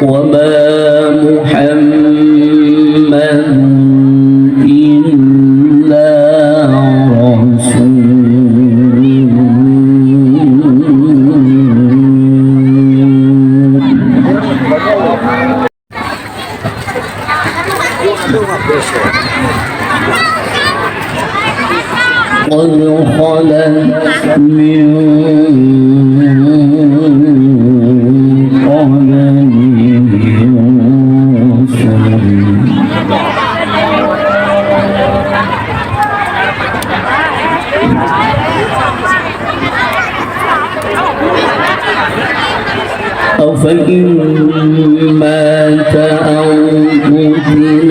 وما محمد إلا رسول قد خلت من فإن مات أو قتل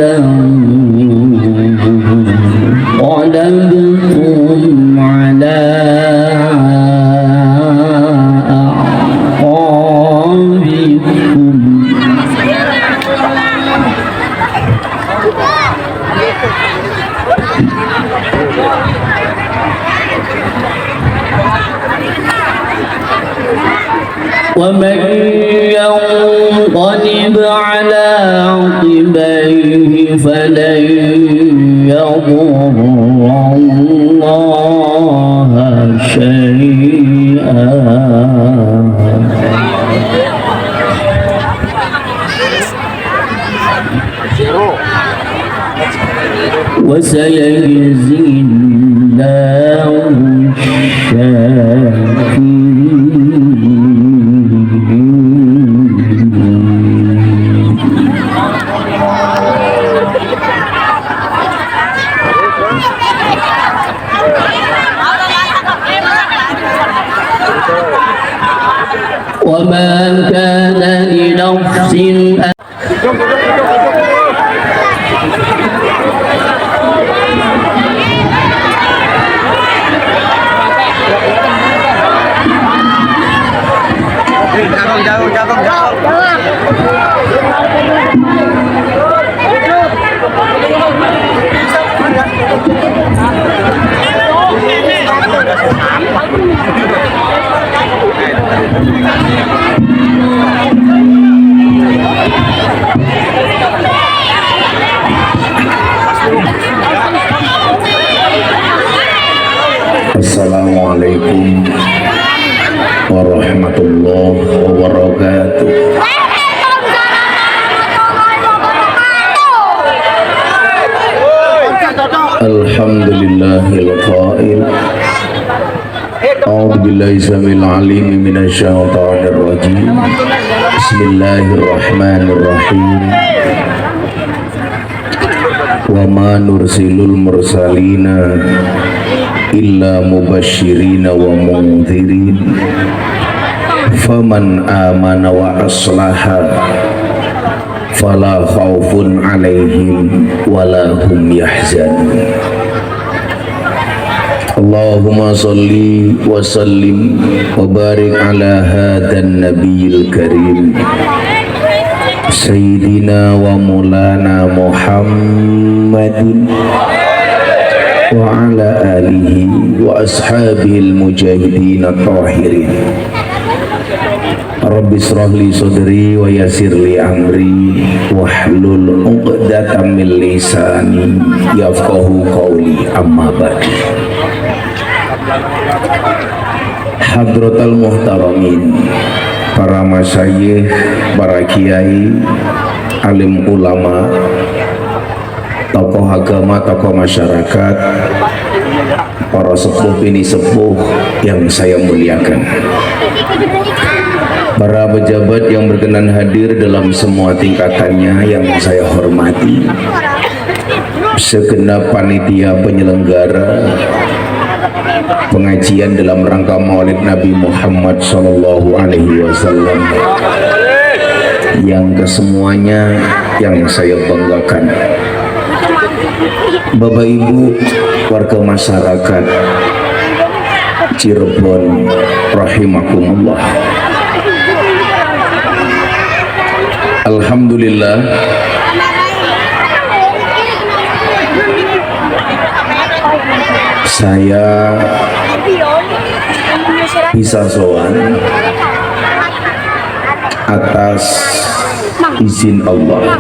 انقلبتم على أعقابكم ومن ينقلب على عقبيه فلن يضر الله شيئا وسيجزي الله الشاكرين. وما كان لنفس Assalamualaikum warahmatullahi wabarakatuh. Alhamdulillahil qail. A'udzu billahi samil alim minasy syaithanir rajim. Bismillahirrahmanirrahim. Wa ma nursilul mursalina illa mubashirina wa mundhirin faman amana wa aslaha fala khaufun alaihim wala hum yahzanun. Allahumma salli wa sallim wa barik ala hadan nabiyil karim sayyidina wa maulana Muhammadin wa ala alihi wa ashabihil mujahidin at-tahirin. Rabbi israh li sadri wa yassir li amri wahlul 'uqdatam min lisani yafqahu qawli, amma ba'd. Hadratal muhtaramin, para masyayikh, para kiai, alim ulama, tokoh agama, tokoh masyarakat, para sepuh bini sepuh yang saya muliakan, para pejabat yang berkenan hadir dalam semua tingkatannya yang saya hormati, segenap panitia penyelenggara pengajian dalam rangka Maulid Nabi Muhammad SAW, yang kesemuanya yang saya banggakan, Bapak Ibu warga masyarakat Cirebon rahimakumullah. Alhamdulillah, saya bisa sowan atas izin Allah.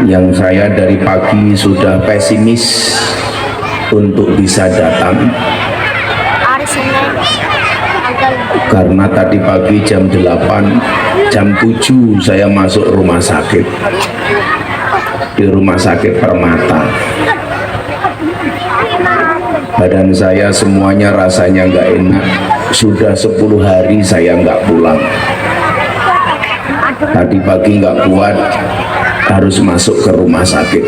Yang saya dari pagi sudah pesimis untuk bisa datang, karena tadi pagi jam 8, jam 7 saya masuk rumah sakit, di rumah sakit Permata. Badan saya semuanya rasanya nggak enak, sudah 10 hari saya nggak pulang. Tadi pagi nggak kuat, harus masuk ke rumah sakit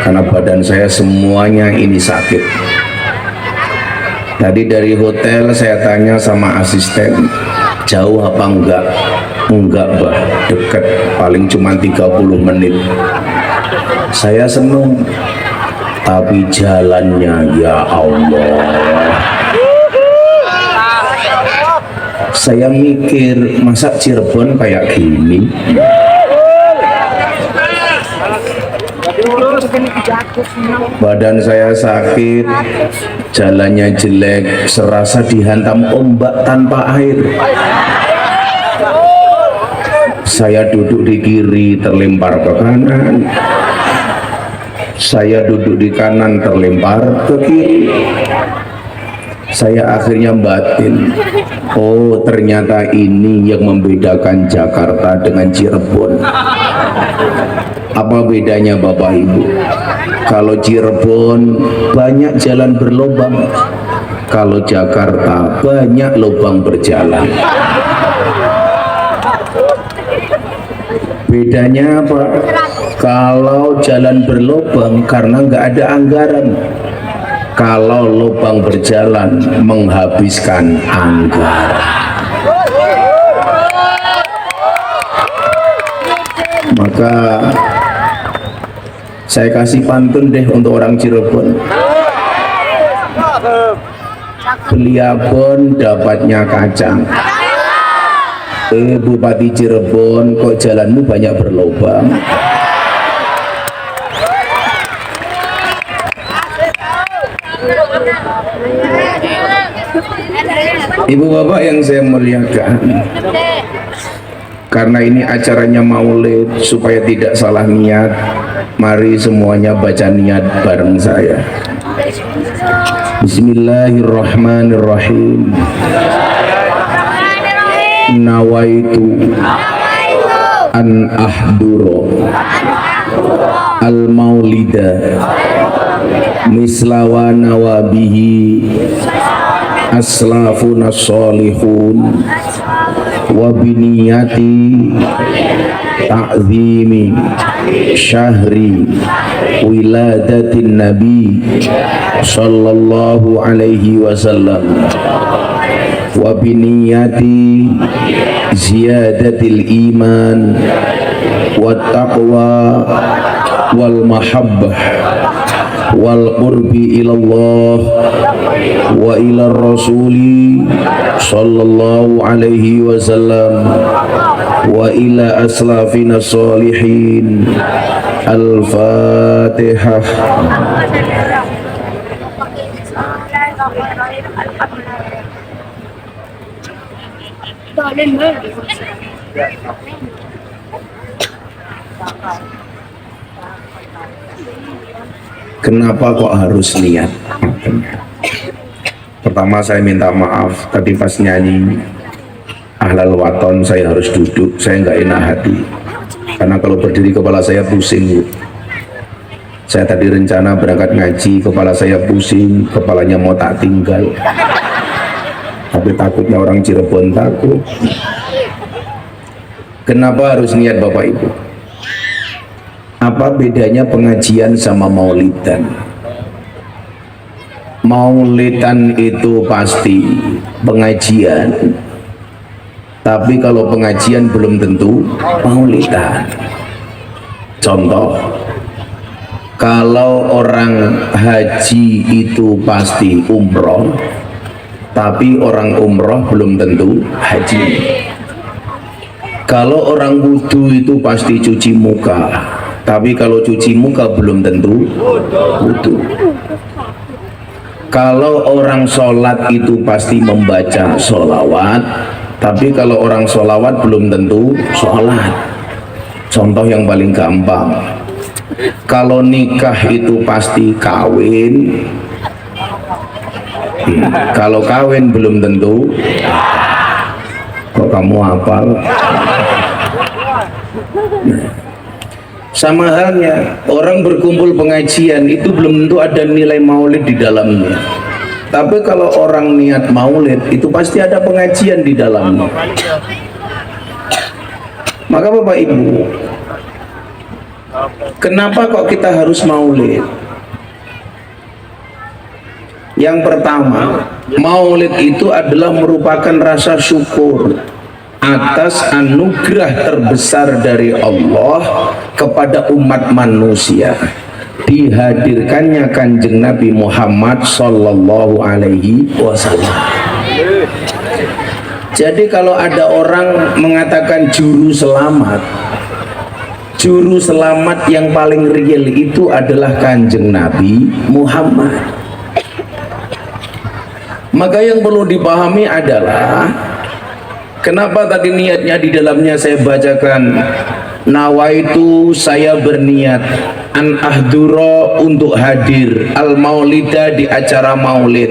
karena badan saya semuanya ini sakit. Tadi dari hotel saya tanya sama asisten, jauh apa enggak? Enggak bah, deket, paling cuma 30 menit. Saya seneng, tapi jalannya ya Allah, saya mikir masa Cirebon kayak gini. Badan saya sakit, jalannya jelek, serasa dihantam ombak tanpa air. Saya duduk di kiri terlempar ke kanan, saya duduk di kanan terlempar ke kiri. Saya akhirnya batin, oh ternyata ini yang membedakan Jakarta dengan Cirebon. Apa bedanya Bapak Ibu? Kalau Cirebon banyak jalan berlubang, kalau Jakarta banyak lubang berjalan. Bedanya apa? Kalau jalan berlubang karena nggak ada anggaran, kalau lubang berjalan menghabiskan anggaran. Maka saya kasih pantun deh untuk orang Cirebon. Beliabon dapatnya kacang. Bupati Cirebon, kok jalanmu banyak berlubang? Ibu bapak yang saya muliakan, karena ini acaranya maulid, supaya tidak salah niat, mari semuanya baca niat bareng saya. Bismillahirrahmanirrahim. Nawaitu an ahduro al maulida mislawa nawabihi aslafuna sholihun wa biniyati ta'zimi syahri wiladatin nabi sallallahu alaihi wasallam wa biniyati ziyadatil iman wa taqwa wal mahabbah wal qurbi ilallah wa ila rasuli sallallahu alaihi wasallam wa ila aslafina salihin. Al-Fatihah. Kenapa kok harus niat? Pertama saya minta maaf, tadi pas nyanyi Ahlal Waton saya harus duduk, saya nggak enak hati karena kalau berdiri kepala saya pusing. Saya tadi rencana berangkat ngaji, kepala saya pusing, kepalanya mau tak tinggal, tapi takutnya orang Cirebon takut. Kenapa harus niat Bapak Ibu? Apa bedanya pengajian sama maulidan? Maulidan itu pasti pengajian, tapi kalau pengajian belum tentu maulidan. Contoh, kalau orang haji itu pasti umroh, tapi orang umroh belum tentu haji. Kalau orang wudu itu pasti cuci muka, tapi kalau cuci muka belum tentu wudu. Kalau orang sholat itu pasti membaca sholawat, tapi kalau orang sholawat belum tentu sholat. Contoh yang paling gampang, kalau nikah itu pasti kawin, kalau kawin belum tentu. Kok kamu hafal? Sama halnya orang berkumpul pengajian itu belum tentu ada nilai maulid di dalamnya, tapi kalau orang niat maulid itu pasti ada pengajian di dalamnya. Maka Bapak Ibu, kenapa kok kita harus maulid? Yang pertama, maulid itu adalah merupakan rasa syukur atas anugerah terbesar dari Allah kepada umat manusia, dihadirkannya Kanjeng Nabi Muhammad Sallallahu Alaihi Wasallam. Jadi kalau ada orang mengatakan juru selamat yang paling real itu adalah Kanjeng Nabi Muhammad. Maka yang perlu dipahami adalah kenapa tadi niatnya di dalamnya saya bacakan, nawaitu, saya berniat an ahdura, untuk hadir al maulida, di acara maulid,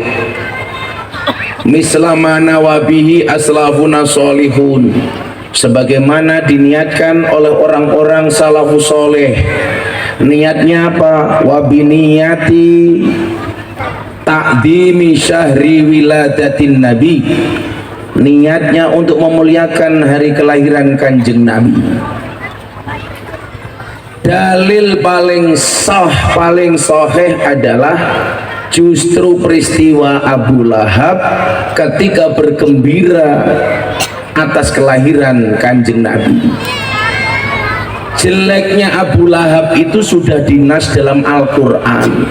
mislama nawabihi aslafuna solihun, sebagaimana diniatkan oleh orang-orang salafus soleh. Niatnya apa? Wabiniyati ta'dimi syahri wiladatin nabi, niatnya untuk memuliakan hari kelahiran Kanjeng Nabi. Dalil paling sah, paling sahih adalah justru peristiwa Abu Lahab ketika bergembira atas kelahiran Kanjeng Nabi. Jeleknya Abu Lahab itu sudah dinas dalam Al-Quran.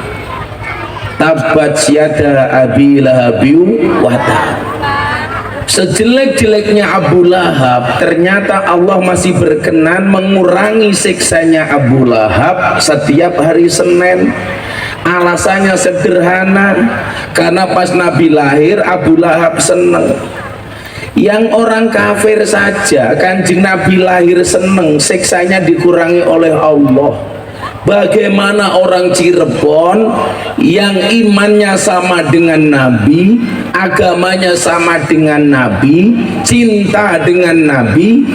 Tabat yada abi lahabiu wata. Sejelek-jeleknya Abu Lahab, ternyata Allah masih berkenan mengurangi siksanya Abu Lahab setiap hari Senin. Alasannya sederhana, karena pas Nabi lahir Abu Lahab seneng. Yang orang kafir saja Kanjeng Nabi lahir seneng, siksanya dikurangi oleh Allah. Bagaimana orang Cirebon yang imannya sama dengan Nabi, agamanya sama dengan Nabi, cinta dengan Nabi,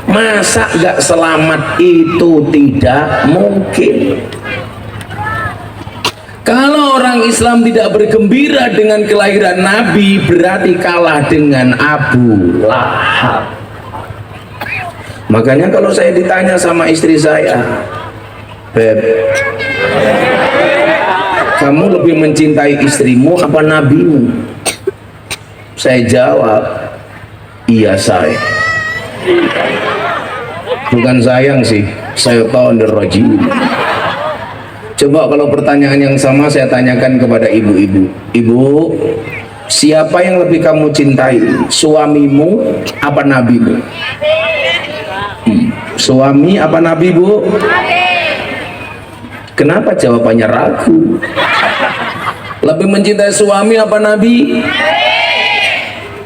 masa gak selamat? Itu tidak mungkin. Kalau orang Islam tidak bergembira dengan kelahiran Nabi, berarti kalah dengan Abu Lahab. Makanya kalau saya ditanya sama istri saya, Beb, kamu lebih mencintai istrimu apa nabimu? Saya jawab, iya saya. Bukan sayang sih, saya tahu nderroji. Coba kalau pertanyaan yang sama saya tanyakan kepada ibu-ibu. Ibu, siapa yang lebih kamu cintai? Suamimu apa nabimu? Suami apa nabi, Bu? Kenapa jawabannya ragu? Lebih mencintai suami apa nabi?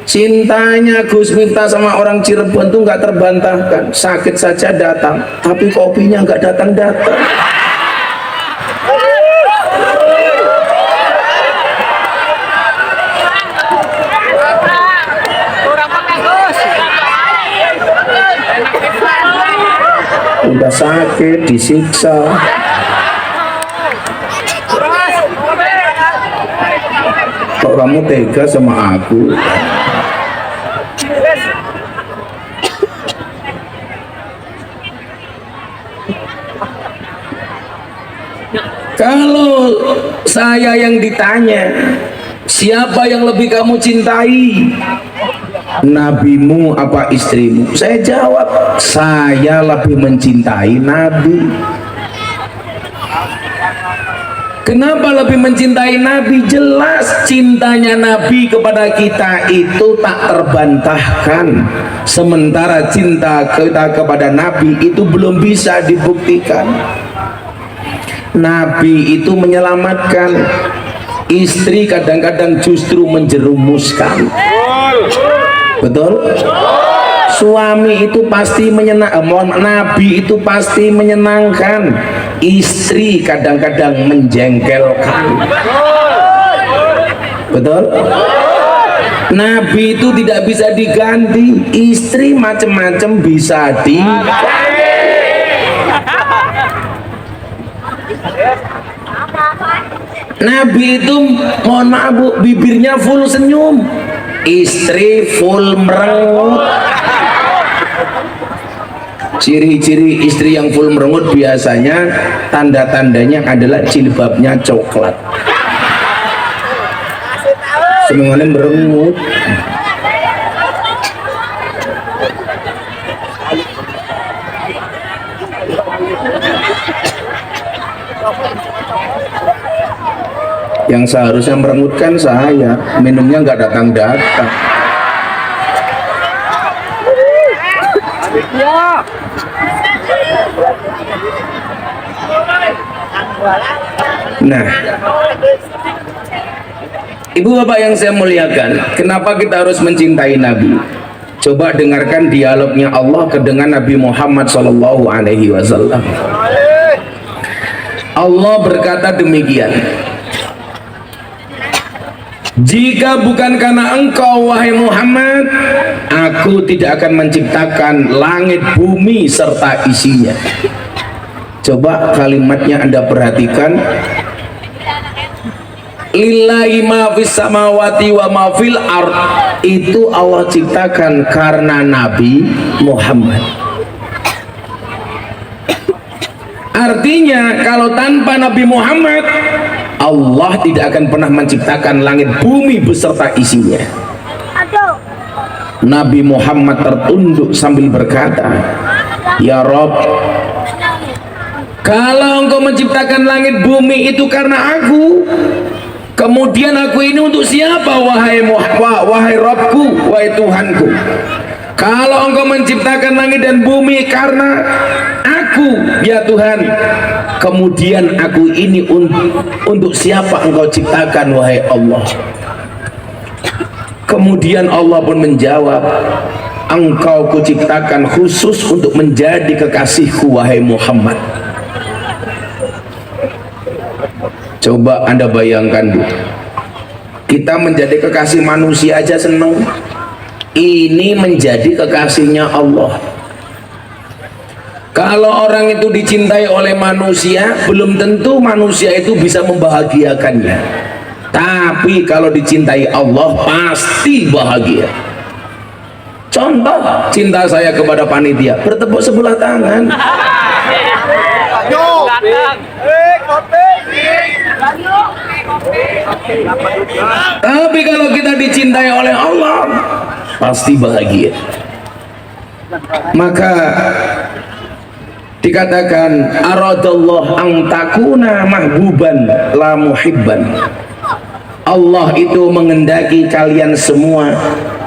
Cintanya Gus Miftah sama orang Cirebon tuh nggak terbantahkan. Sakit saja datang, tapi kopinya nggak datang-datang. Udah sakit, disiksa. Kok kamu tega sama aku? Kalau saya yang ditanya, siapa yang lebih kamu cintai? Nabimu apa istrimu? Saya jawab, saya lebih mencintai Nabi. Kenapa lebih mencintai Nabi? Jelas cintanya Nabi kepada kita itu tak terbantahkan, sementara cinta kita kepada Nabi itu belum bisa dibuktikan. Nabi itu menyelamatkan, istri kadang-kadang justru menjerumuskan. Betul? Suami itu pasti menyenangkan, Nabi itu pasti menyenangkan, istri kadang-kadang menjengkelkan. Betul? Nabi itu tidak bisa diganti, istri macam-macam bisa diganti. Nabi itu, mohon maaf Bu, bibirnya full senyum, istri full merengut. Ciri-ciri istri yang full merengut biasanya tanda-tandanya adalah jilbabnya coklat, semuanya merengut. Yang seharusnya merengutkan saya, minumnya nggak datang-datang. Nah, Ibu Bapak yang saya muliakan, kenapa kita harus mencintai Nabi? Coba dengarkan dialognya Allah dengan Nabi Muhammad SAW. Allah berkata demikian, jika bukan karena engkau wahai Muhammad, aku tidak akan menciptakan langit bumi serta isinya. Coba kalimatnya Anda perhatikan, lillahi ma fis samawati wa ma fil ard, itu Allah ciptakan karena Nabi Muhammad. Artinya kalau tanpa Nabi Muhammad, Allah tidak akan pernah menciptakan langit bumi beserta isinya. Nabi Muhammad tertunduk sambil berkata, ya Rob, kalau engkau menciptakan langit bumi itu karena aku, kemudian aku ini untuk siapa wahai Robku, wahai Tuhanku? Kalau engkau menciptakan langit dan bumi karena aku, ya Tuhan, kemudian aku ini untuk siapa engkau ciptakan wahai Allah? Kemudian Allah pun menjawab, engkau kuciptakan khusus untuk menjadi kekasihku wahai Muhammad. Coba Anda bayangkan Bu, kita menjadi kekasih manusia aja seneng, ini menjadi kekasihnya Allah. Kalau orang itu dicintai oleh manusia, belum tentu manusia itu bisa membahagiakannya, tapi kalau dicintai Allah pasti bahagia. Contoh cinta saya kepada panitia, bertepuk sebelah tangan. Tapi kalau kita dicintai oleh Allah pasti bahagia. Maka dikatakan aradallah ang takuna mahbuban la muhibban. Allah itu mengendaki kalian semua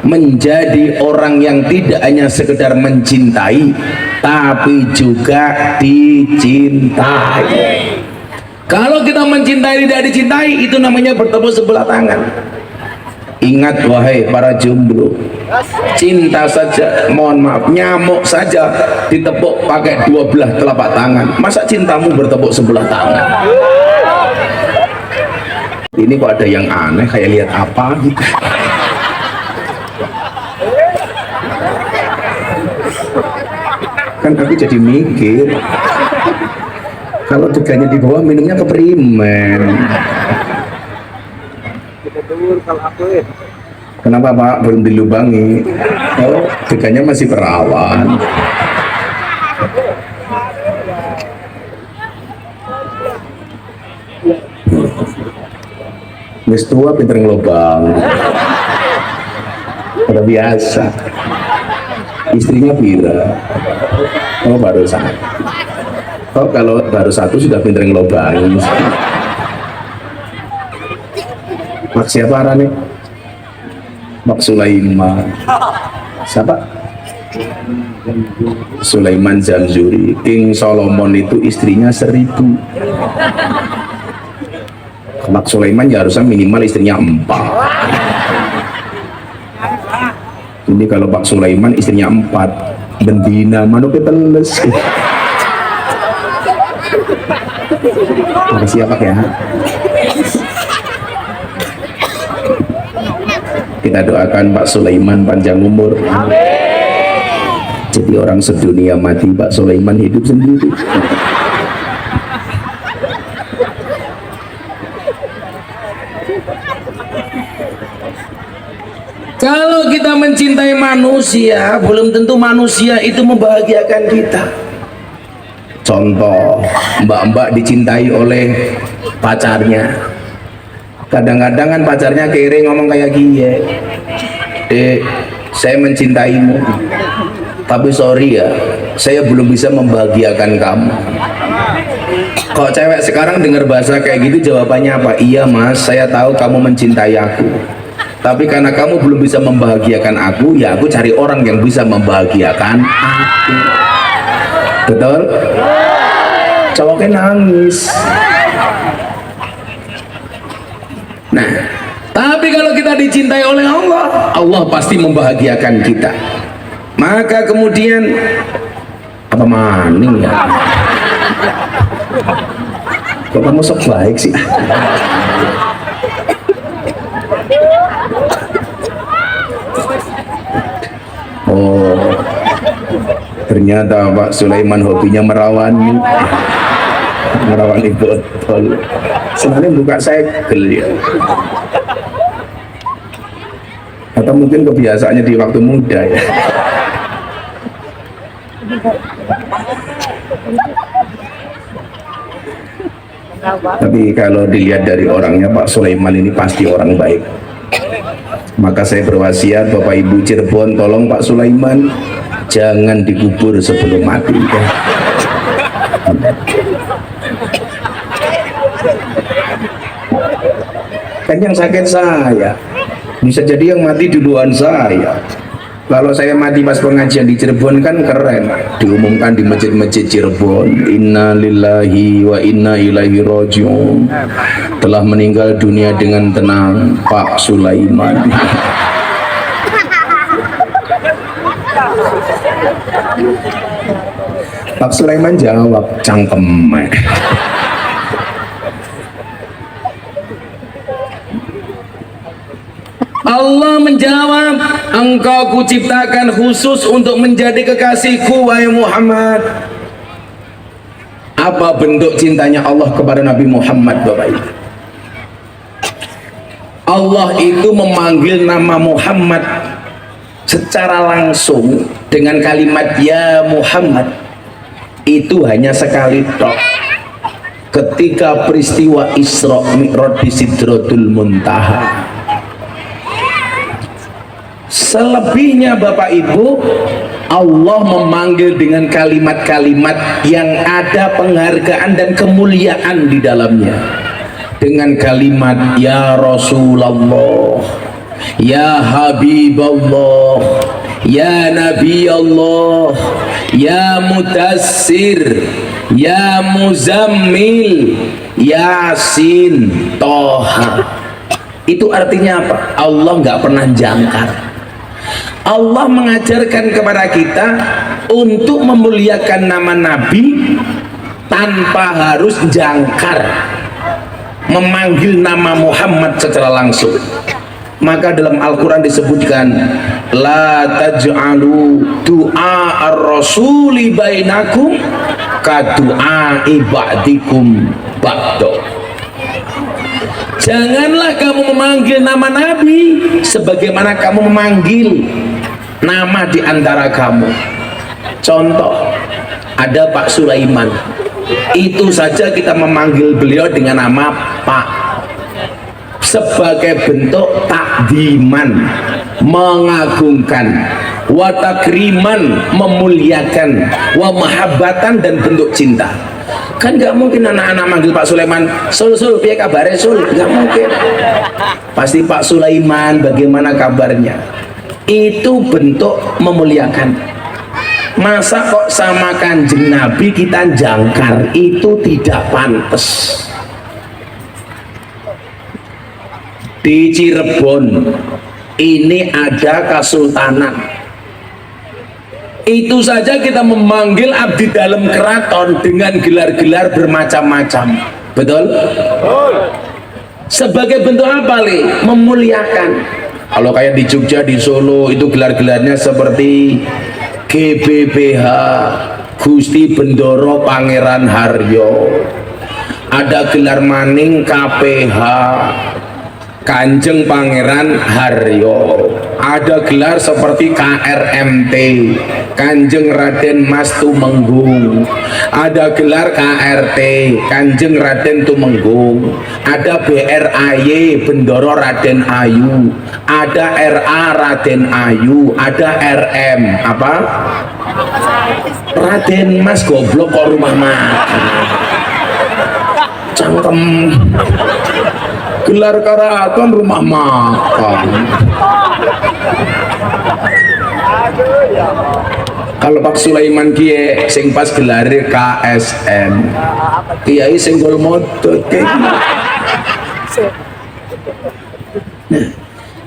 menjadi orang yang tidak hanya sekedar mencintai, tapi juga dicintai. Kalau kita mencintai tidak dicintai, itu namanya bertepuk sebelah tangan. Ingat wahai para jomblo, cinta saja, mohon maaf, nyamuk saja ditepuk pakai 12 telapak tangan, masa cintamu bertepuk sebelah tangan? Ini kok ada yang aneh, kayak lihat apa gitu. Kan aku jadi mikir, kalau deganya di bawah minumnya keperimen. Kenapa Pak belum dilubangi? Oh, deganya masih perawan. Wis tua pinter ngelobang. Udah biasa. Istrinya pira? Oh baru satu. Oh kalau baru satu sudah pinter ngelobang. Mak siapa arane? Mak Sulaiman. Siapa? Sulaiman Zamzuri. King Solomon itu istrinya 1000. Mak Sulaiman ya harusnya minimal istrinya 4. Ini kalau Pak Sulaiman istrinya 4, bendina manuk teles. Makasih ya Pak ya. Kita doakan Pak Sulaiman panjang umur. Jadi orang sedunia mati, Pak Sulaiman hidup sendiri. Kalau kita mencintai manusia, belum tentu manusia itu membahagiakan kita. Contoh, mbak-mbak dicintai oleh pacarnya. Kadang-kadang kan pacarnya kere ngomong kayak gini, Dek, saya mencintaimu, tapi sorry ya, saya belum bisa membahagiakan kamu. Kok cewek sekarang dengar bahasa kayak gitu jawabannya apa? Iya mas, saya tahu kamu mencintai aku, tapi karena kamu belum bisa membahagiakan aku, ya aku cari orang yang bisa membahagiakan aku. Betul? Cowoknya nangis. Nah, tapi kalau kita dicintai oleh Allah, Allah pasti membahagiakan kita. Maka kemudian apa maning ya? Kok kamu sok baik sih? Oh, ternyata Pak Sulaiman hobinya merawani botol. Sebenarnya buka segel ya. Atau mungkin kebiasaannya di waktu muda ya. Tapi kalau dilihat dari orangnya, Pak Sulaiman ini pasti orang baik. Maka saya berwasiat Bapak Ibu Cirebon, tolong Pak Sulaiman jangan dikubur sebelum mati ya. Kan yang sakit saya, bisa jadi yang mati duluan saya. Kalau saya mati pas pengajian di Cirebon kan keren, diumumkan di masjid-masjid Cirebon, inna lillahi wa inna ilaihi rajiun, telah meninggal dunia dengan tenang Pak Sulaiman. Pak Sulaiman jawab, cangkem. Allah menjawab, engkau kuciptakan khusus untuk menjadi kekasihku wahai Muhammad. Apa bentuk cintanya Allah kepada Nabi Muhammad Bapak Ibu? Allah itu memanggil nama Muhammad secara langsung dengan kalimat ya Muhammad. Itu hanya sekali tok, ketika peristiwa Isra Mi'raj di Sidratul Muntaha. Selebihnya Bapak Ibu, Allah memanggil dengan kalimat-kalimat yang ada penghargaan dan kemuliaan di dalamnya, dengan kalimat ya Rasulullah, ya Habiballah, ya Nabi Allah, ya Mudassir, ya Muzammil, Yasin, Toha. Itu artinya apa? Allah nggak pernah jangkar. Allah mengajarkan kepada kita untuk memuliakan nama Nabi tanpa harus jangkar, memanggil nama Muhammad secara langsung. Maka dalam Al-Quran disebutkan, la taj'alu du'a ar-rasuli bainakum ka du'a ibadikum ba'do. Janganlah kamu memanggil nama Nabi sebagaimana kamu memanggil nama di antara kamu. Contoh, ada Pak Sulaiman, itu saja kita memanggil beliau dengan nama Pak sebagai bentuk takdiman, mengagungkan, wa takriman memuliakan, wa mahabbatan dan bentuk cinta. Kan nggak mungkin anak-anak manggil Pak Sulaiman, Sul piye kabare Sul, nggak mungkin. Pasti Pak Sulaiman bagaimana kabarnya. Itu bentuk memuliakan. Masa kok sama Kanjeng Nabi kita jangkar, itu tidak pantas. Di Cirebon ini ada kesultanan, itu saja kita memanggil abdi dalam keraton dengan gelar-gelar bermacam-macam. Betul? Sebagai bentuk apa, Li? Memuliakan. Kalau kayak di Jogja, di Solo, itu gelar-gelarnya seperti GBBH, Gusti Bendoro Pangeran Haryo. Ada gelar maning KPH, Kanjeng Pangeran Haryo. Ada gelar seperti KRMT, Kanjeng Raden Mas Tumenggung. Ada gelar KRT, Kanjeng Raden Tumenggung. Ada BRAY, Bendoro Raden Ayu. Ada RA Raden Ayu. Ada RM apa? Raden Mas goblok kok rumah makan. Cangkem. Gelar karaton rumah makan. Kalau Pak Sulaiman Kiai sing pas gelare KSM, Kiai senggol modot kayak gitu. Nah,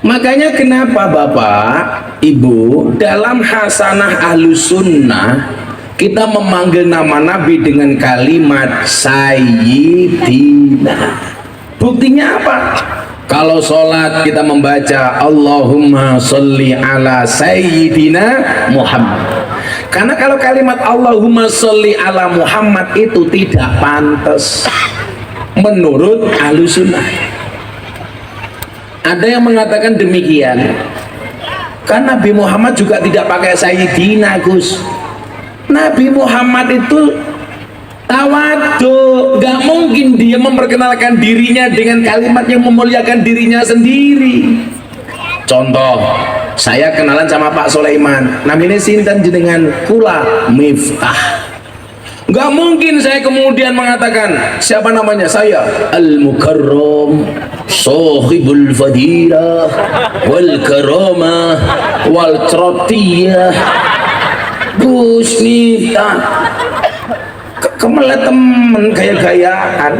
makanya kenapa Bapak Ibu dalam hasanah Ahlus Sunnah kita memanggil nama Nabi dengan kalimat Sayyidina. Buktinya apa? Kalau sholat kita membaca Allahumma sholli ala Sayyidina Muhammad. Karena kalau kalimat Allahumma sholli ala Muhammad itu tidak pantas menurut Ahlus Sunnah. Ada yang mengatakan demikian. Kan Nabi Muhammad juga tidak pakai Sayyidina, Gus. Nabi Muhammad itu tawadu, nggak mungkin dia memperkenalkan dirinya dengan kalimat yang memuliakan dirinya sendiri. Contoh, saya kenalan sama Pak Sulaiman, namanya sinten jenengan, kula Miftah. Nggak mungkin saya kemudian mengatakan siapa namanya, saya Al-Mukarram Sohibul Fadilah Wal Karamah Wal Trotiyah Gus Miftah. Kemelet temen gaya-gayaan.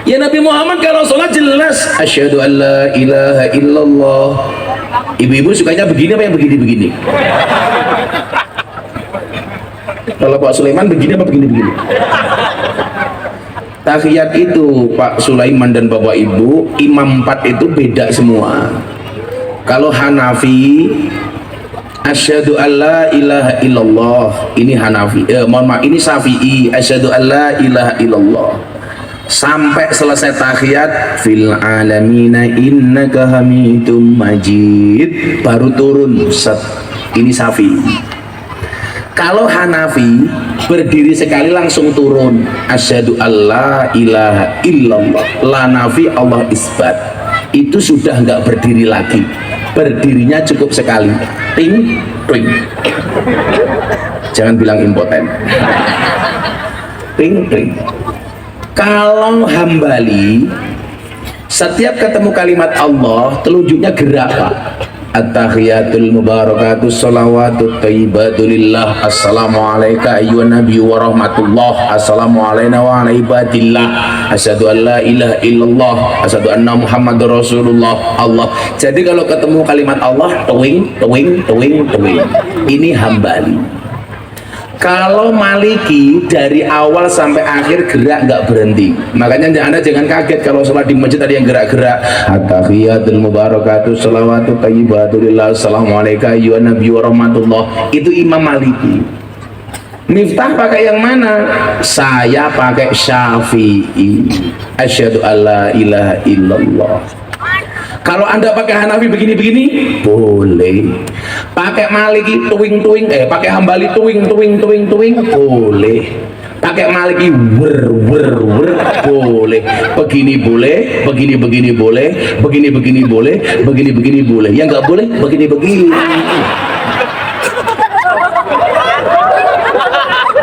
Ya Nabi Muhammad kalau sholat jelas asyhadu an la ilaha illallah. Ibu-ibu sukanya begini apa yang begini-begini? Kalau Pak Sulaiman begini apa begini-begini? Tahiyat itu Pak Sulaiman dan Bapak Ibu, imam 4 itu beda semua. Kalau Hanafi asyhadu alla ilaha illallah, ini Hanafi, mohon maaf, ini Syafi'i, asyhadu alla ilaha illallah. Sampai selesai tahiyat fil alamina innaka hamidum majid, baru turun set. Ini Syafi'i. Kalau Hanafi berdiri sekali langsung turun asyhadu alla ilaha illallah, la nafi Allah isbat. Itu sudah nggak berdiri lagi, berdirinya cukup sekali, ting ting. Jangan bilang impoten. Ting ting. Kalau Hambali setiap ketemu kalimat Allah telunjuknya gerak, Pak. At-tahiyatul mubarakatus salawatut thayyibatulillah. Assalamualaikum ayyuhan nabi wa rahmatullah. Assalamualaikum wa ala ibadillah. Asyhadu an la ilaha illallah. Asyhadu anna muhammadur rasulullah. Allah. Jadi kalau ketemu kalimat Allah, tuwing tuwing tuwing tuwing. Ini Hambali. Kalau Maliki dari awal sampai akhir gerak nggak berhenti. Makanya Anda jangan kaget kalau sholat di masjid tadi yang gerak-gerak. At-tahiyatul mubarakatuh salawatut thayyibatulillah. Assalamualaikum ayyuhan nabi wa rahmatullah. Itu Imam Maliki. Miftah pakai yang mana? Saya pakai Syafi'i. Asyhadu alla ilaha illallah. Kalau Anda pakai Hanafi begini-begini boleh, pakai Maliki tuwing-tuwing, pakai Hambali tuwing-tuwing boleh, pakai maliki wer boleh, begini boleh, begini boleh, begini boleh, begini boleh, yang nggak boleh begini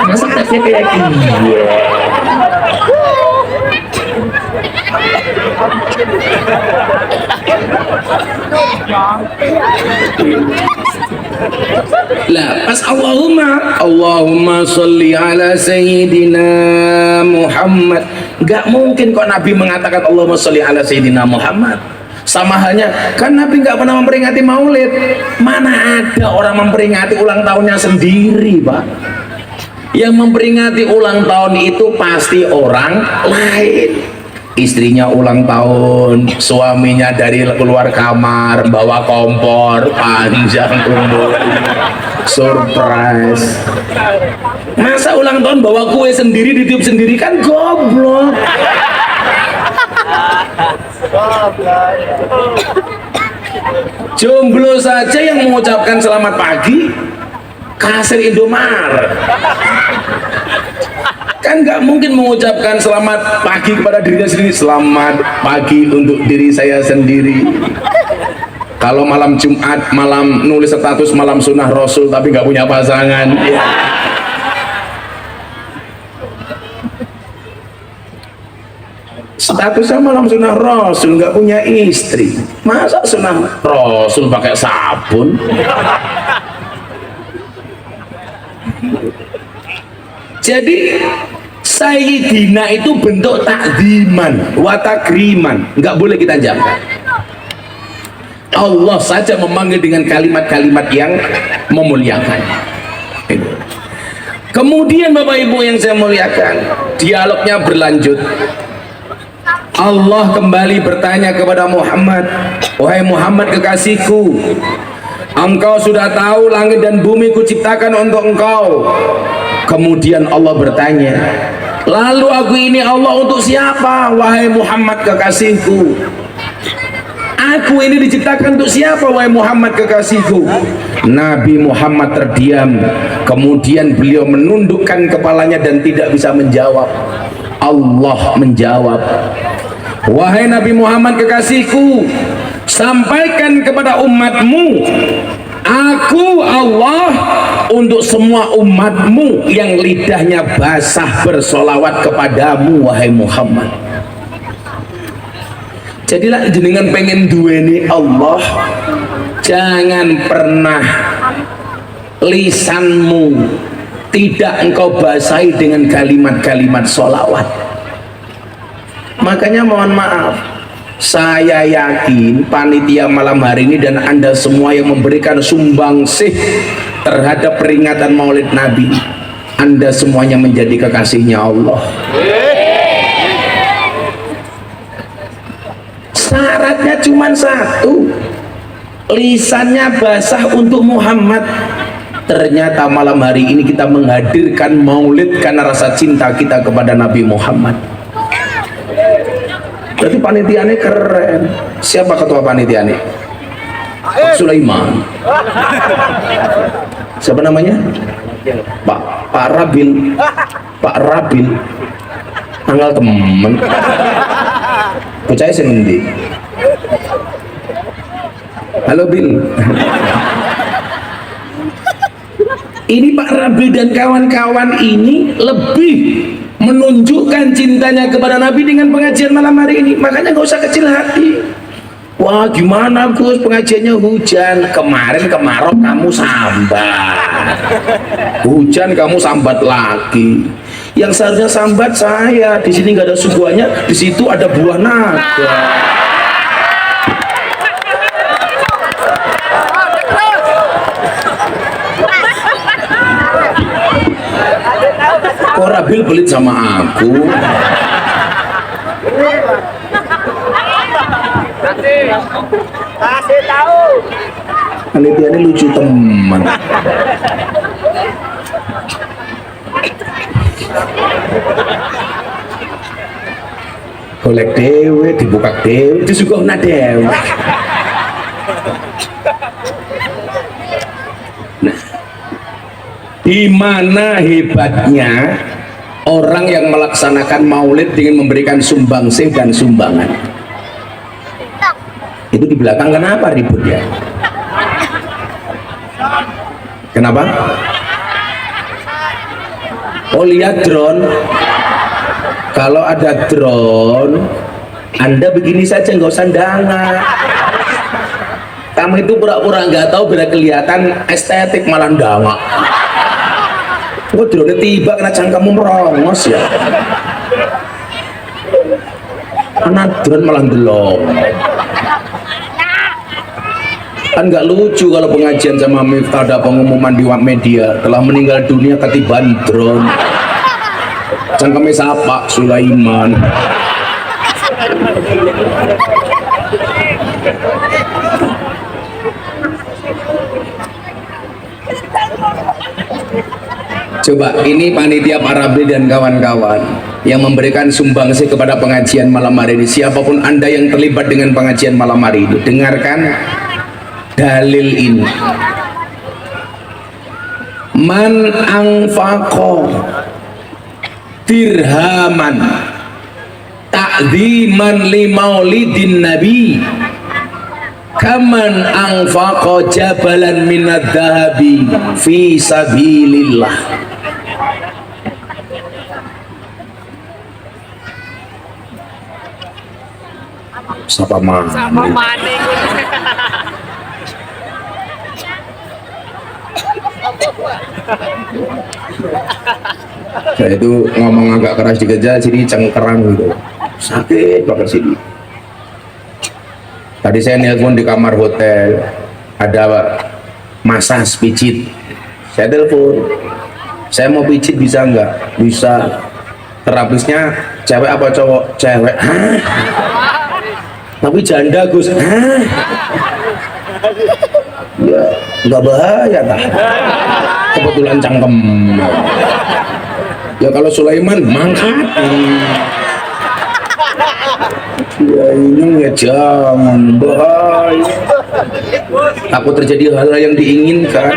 masa tasnya kayak gini. Lah pas Allahumma sholli ala sayyidina Muhammad, nggak mungkin kok Nabi mengatakan Allahumma sholli ala sayyidina Muhammad. Sama halnya kan Nabi nggak pernah memperingati maulid. Mana ada orang memperingati ulang tahunnya sendiri, Pak? Yang memperingati ulang tahun itu pasti orang lain. Istrinya ulang tahun, suaminya dari keluar kamar bawa kompor panjang umur, surprise. Masa ulang tahun bawa kue sendiri, ditiup sendiri, kan goblok. Jomblo saja yang mengucapkan selamat pagi kasir Indomaret, kan nggak mungkin mengucapkan selamat pagi kepada dirinya sendiri. Selamat pagi untuk diri saya sendiri. Kalau malam Jumat, malam nulis status malam sunnah Rasul tapi nggak punya pasangan, ya. Statusnya malam sunnah Rasul, nggak punya istri, masa sunnah Rasul pakai sabun? Jadi Sayyidina itu bentuk takdiman wa takriman, nggak boleh kita jangka. Allah saja memanggil dengan kalimat-kalimat yang memuliakan. Kemudian Bapak Ibu yang saya muliakan, dialognya berlanjut. Allah kembali bertanya kepada Muhammad, wahai Muhammad kekasihku, engkau sudah tahu langit dan bumi kuciptakan untuk engkau. Kemudian Allah bertanya, lalu aku ini Allah untuk siapa, wahai Muhammad kekasihku? Aku ini diciptakan untuk siapa, wahai Muhammad kekasihku? Nabi Muhammad terdiam, kemudian beliau menundukkan kepalanya dan tidak bisa menjawab. Allah menjawab, wahai Nabi Muhammad kekasihku, sampaikan kepada umatmu, aku Allah untuk semua umatmu yang lidahnya basah bersolawat kepadamu, wahai Muhammad. Jadilah jenengan pengen duweni Allah, jangan pernah lisanmu tidak engkau basahi dengan kalimat-kalimat solawat. Makanya mohon maaf, saya yakin panitia malam hari ini dan Anda semua yang memberikan sumbangsih terhadap peringatan Maulid Nabi, Anda semuanya menjadi kekasihnya Allah. Syaratnya cuma satu, lisannya basah untuk Muhammad. Ternyata malam hari ini kita menghadirkan maulid karena rasa cinta kita kepada Nabi Muhammad. Berarti panitianya keren. Siapa ketua panitianya? Pak Sulaiman. Siapa namanya? Pak Rabil. Pak Rabil. Tanggal temen. Percaya sendiri. Halo Bil. Ini Pak Rabil dan kawan-kawan ini lebih menunjukkan cintanya kepada Nabi dengan pengajian malam hari ini. Makanya nggak usah kecil hati. Wah gimana Gus, pengajiannya hujan, kemarin kemarau kamu sambat, hujan kamu sambat lagi. Yang seharusnya sambat saya, di sini nggak ada suguhannya, di situ ada buah naga. Kok Rabil pelit sama aku? Kasih tahu. Panitia ini lucu teman. Golek dewe, dibuka dewe, disuguhna dewe. Nah, di mana hebatnya orang yang melaksanakan maulid dengan memberikan sumbangsih dan sumbangan. Itu di belakang kenapa ribut ya? Kenapa? Oh, lihat drone. Kalau ada drone, Anda begini saja, nggak usah danga. Kamu itu pura-pura nggak tahu biar kelihatan estetik, malah danga. Kok drone tiba kena cangkamu merongos ya? Karena drone malah delong. Kan nggak lucu kalau pengajian sama Miftah ada pengumuman di media telah meninggal dunia ketiban drone. Cangkeme siapa? Sulaiman. Coba ini panitia Parabi dan kawan-kawan yang memberikan sumbangsih kepada pengajian malam hari ini. Siapapun Anda yang terlibat dengan pengajian malam hari ini, dengarkan dalil ini. Man anfaqo dirhaman ta'ziman li maulidin nabi kaman anfaqo jabalan minad dhahabi fi sabilillah. Sapa mana? Saya itu ngomong agak keras dikit aja, sini cengkeran gitu, sakit banget sini. Tadi saya nelpon di kamar hotel, ada masas pijit. Saya telepon, saya mau pijit bisa nggak? Bisa. Terapisnya cewek apa cowok? Cewek. Hah? Tapi janda Gus. Hah? Ya nggak bahaya tak? Kebetulan cangkem. Ya kalau Sulaiman mangkat. Ya ini ya jangan, bahaya. Aku terjadi hal yang diinginkan.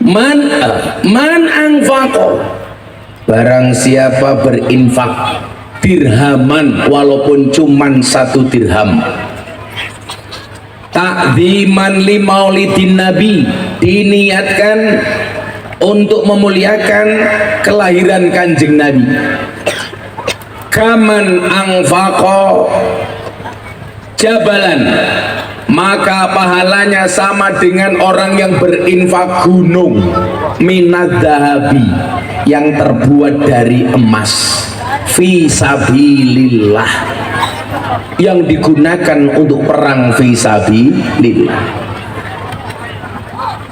Man anfaqo, barang siapa berinfak dirhaman walaupun cuman 1 dirham, ta'ziman li maulidin nabi, diniatkan untuk memuliakan kelahiran kanjeng Nabi. Kaman anfaqo jabalan, maka pahalanya sama dengan orang yang berinfak gunung minad dhahabi, yang terbuat dari emas, fi sabilillah, yang digunakan untuk perang fi sabilillah.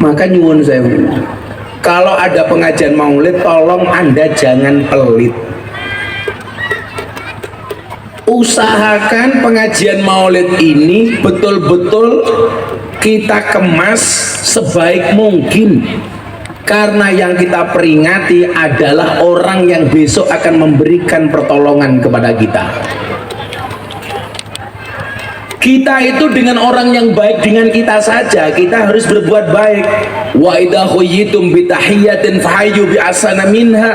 Maka nyuwun sewu, kalau ada pengajian maulid tolong Anda jangan pelit. Usahakan pengajian maulid ini betul-betul kita kemas sebaik mungkin, karena yang kita peringati adalah orang yang besok akan memberikan pertolongan kepada kita. Kita itu dengan orang yang baik dengan kita saja, kita harus berbuat baik. Wa idza khuyyitum bi tahiyyatin fahayyu bi ahsana minha,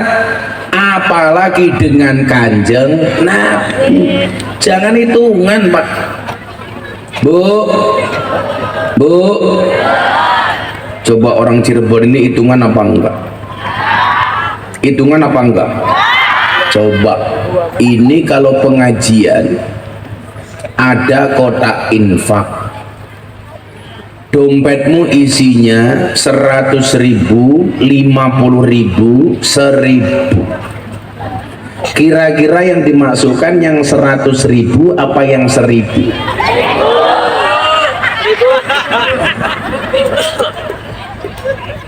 apalagi dengan kanjeng Nabi. Jangan hitungan, Pak. Bu, coba orang Cirebon ini hitungan apa enggak? Hitungan apa enggak? Coba, ini kalau pengajian ada kotak infak, dompetmu isinya 100.000, 50.000, 1.000. Kira-kira yang dimasukkan yang 100.000 apa yang 1.000?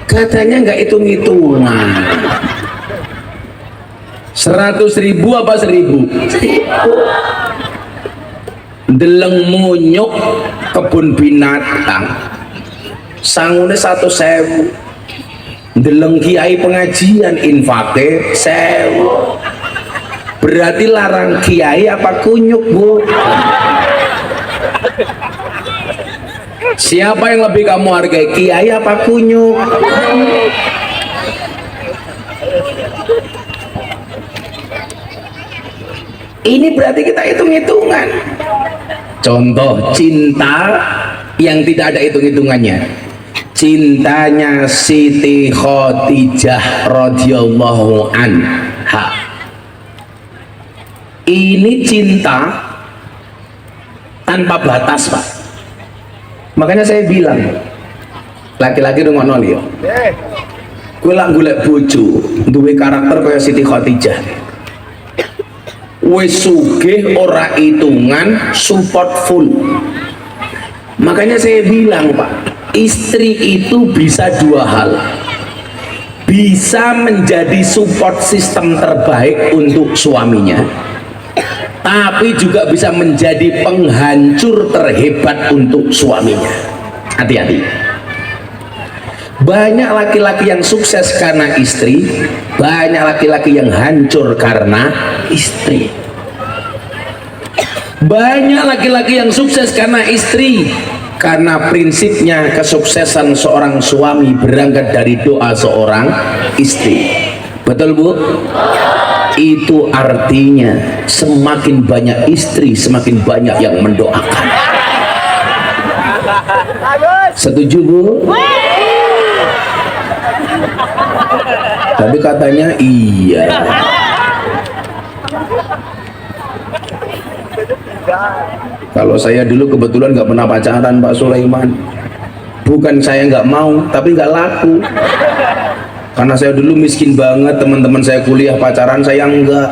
Katanya nggak hitung-hitungan. 100.000 apa 1.000? Deleng munyuk kebun binatang sangune 100.000, deleng kiai pengajian infake 1.000. Berarti larang kiai apa kunyuk, Bu? Siapa yang lebih kamu hargai, kiai apa kunyuk? Ini berarti kita hitung-hitungan. Contoh cinta yang tidak ada hitung-hitungannya, cintanya Siti Khadijah radhiyallahu anha. Ini cinta tanpa batas, Pak. Makanya saya bilang, laki-laki rungokno yo. Kowe lak golek bojo duwe karakter kaya Siti Khadijah, wis sugih ora hitungan, support full. Makanya saya bilang, Pak, istri itu bisa dua hal, bisa menjadi support system terbaik untuk suaminya, tapi juga bisa menjadi penghancur terhebat untuk suaminya. Hati-hati. Banyak laki-laki yang sukses karena istri, banyak laki-laki yang hancur karena istri. Banyak laki-laki yang sukses karena istri, karena prinsipnya kesuksesan seorang suami berangkat dari doa seorang istri. Betul, Bu? Itu artinya semakin banyak istri, semakin banyak yang mendoakan. Setuju, Bu? Tapi katanya iya. Kalau saya dulu kebetulan nggak pernah pacaran, Pak Sulaiman. Bukan saya nggak mau, tapi nggak laku. Karena saya dulu miskin banget, teman-teman saya kuliah pacaran, saya enggak.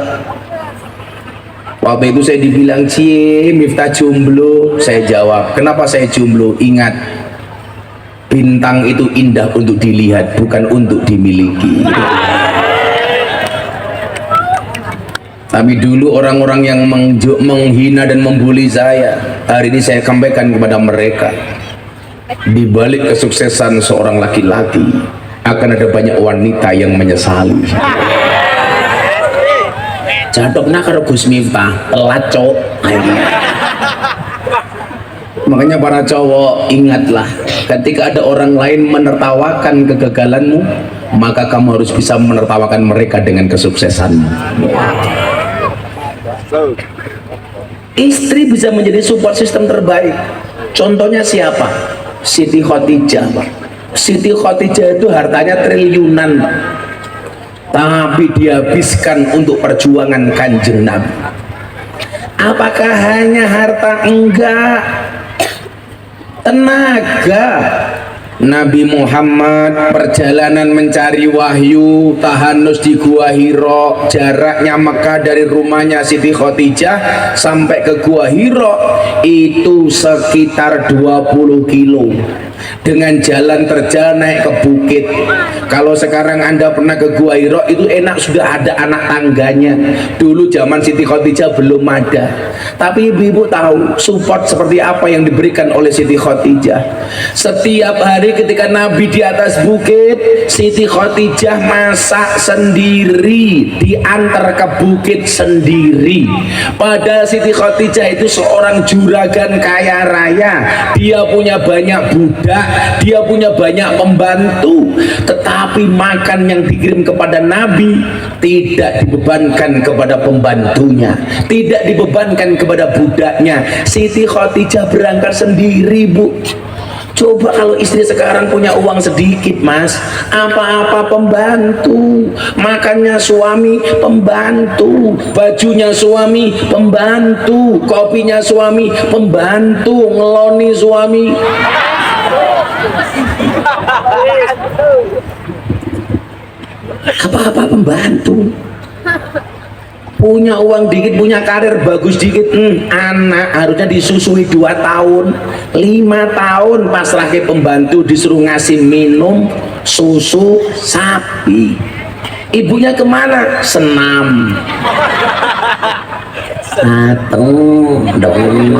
Waktu itu saya dibilang, "Cie, Miftah jomblo." Saya jawab, "Kenapa saya jomblo?" Ingat, bintang itu indah untuk dilihat, bukan untuk dimiliki. Tapi dulu orang-orang yang menghina dan membuli saya, hari ini saya sampaikan kepada mereka, di balik kesuksesan seorang laki-laki akan ada banyak wanita yang menyesali. Jadokna karo Gus Miftah, telat cok. Makanya para cowok, ingatlah, ketika ada orang lain menertawakan kegagalanmu, maka kamu harus bisa menertawakan mereka dengan kesuksesanmu. Istri bisa menjadi support system terbaik. Contohnya siapa? Siti Khadijah, Pak. Siti Khadijah itu hartanya triliunan, Pak, tapi dihabiskan untuk perjuangan Kanjeng Nabi. Apakah hanya harta? Enggak. Tenaga. Nabi Muhammad perjalanan mencari wahyu, tahanus di Gua Hiro, jaraknya Mekah dari rumahnya Siti Khadijah sampai ke Gua Hiro itu sekitar 20 kilo dengan jalan terjal naik ke bukit. Kalau sekarang Anda pernah ke Gua Hiro itu enak, sudah ada anak tangganya. Dulu zaman Siti Khadijah belum ada. Tapi ibu-ibu tahu support seperti apa yang diberikan oleh Siti Khadijah. Setiap hari ketika Nabi di atas bukit, Siti Khadijah masak sendiri, diantar ke bukit sendiri. Padahal Siti Khadijah itu seorang juragan kaya raya, dia punya banyak budak, dia punya banyak pembantu, tetapi makan yang dikirim kepada Nabi tidak dibebankan kepada pembantunya, tidak dibebankan kepada budaknya. Siti Khadijah berangkat sendiri, Bu. Coba kalau istri sekarang punya uang sedikit, Mas, apa-apa pembantu, makannya suami pembantu, bajunya suami pembantu, kopinya suami pembantu, ngeloni suami. Apa-apa pembantu. Punya uang dikit, punya karir bagus dikit, anak harusnya disusui 2 tahun 5 tahun, pasrah ke pembantu, disuruh ngasih minum susu sapi. Ibunya kemana? Senam. Ateng dong.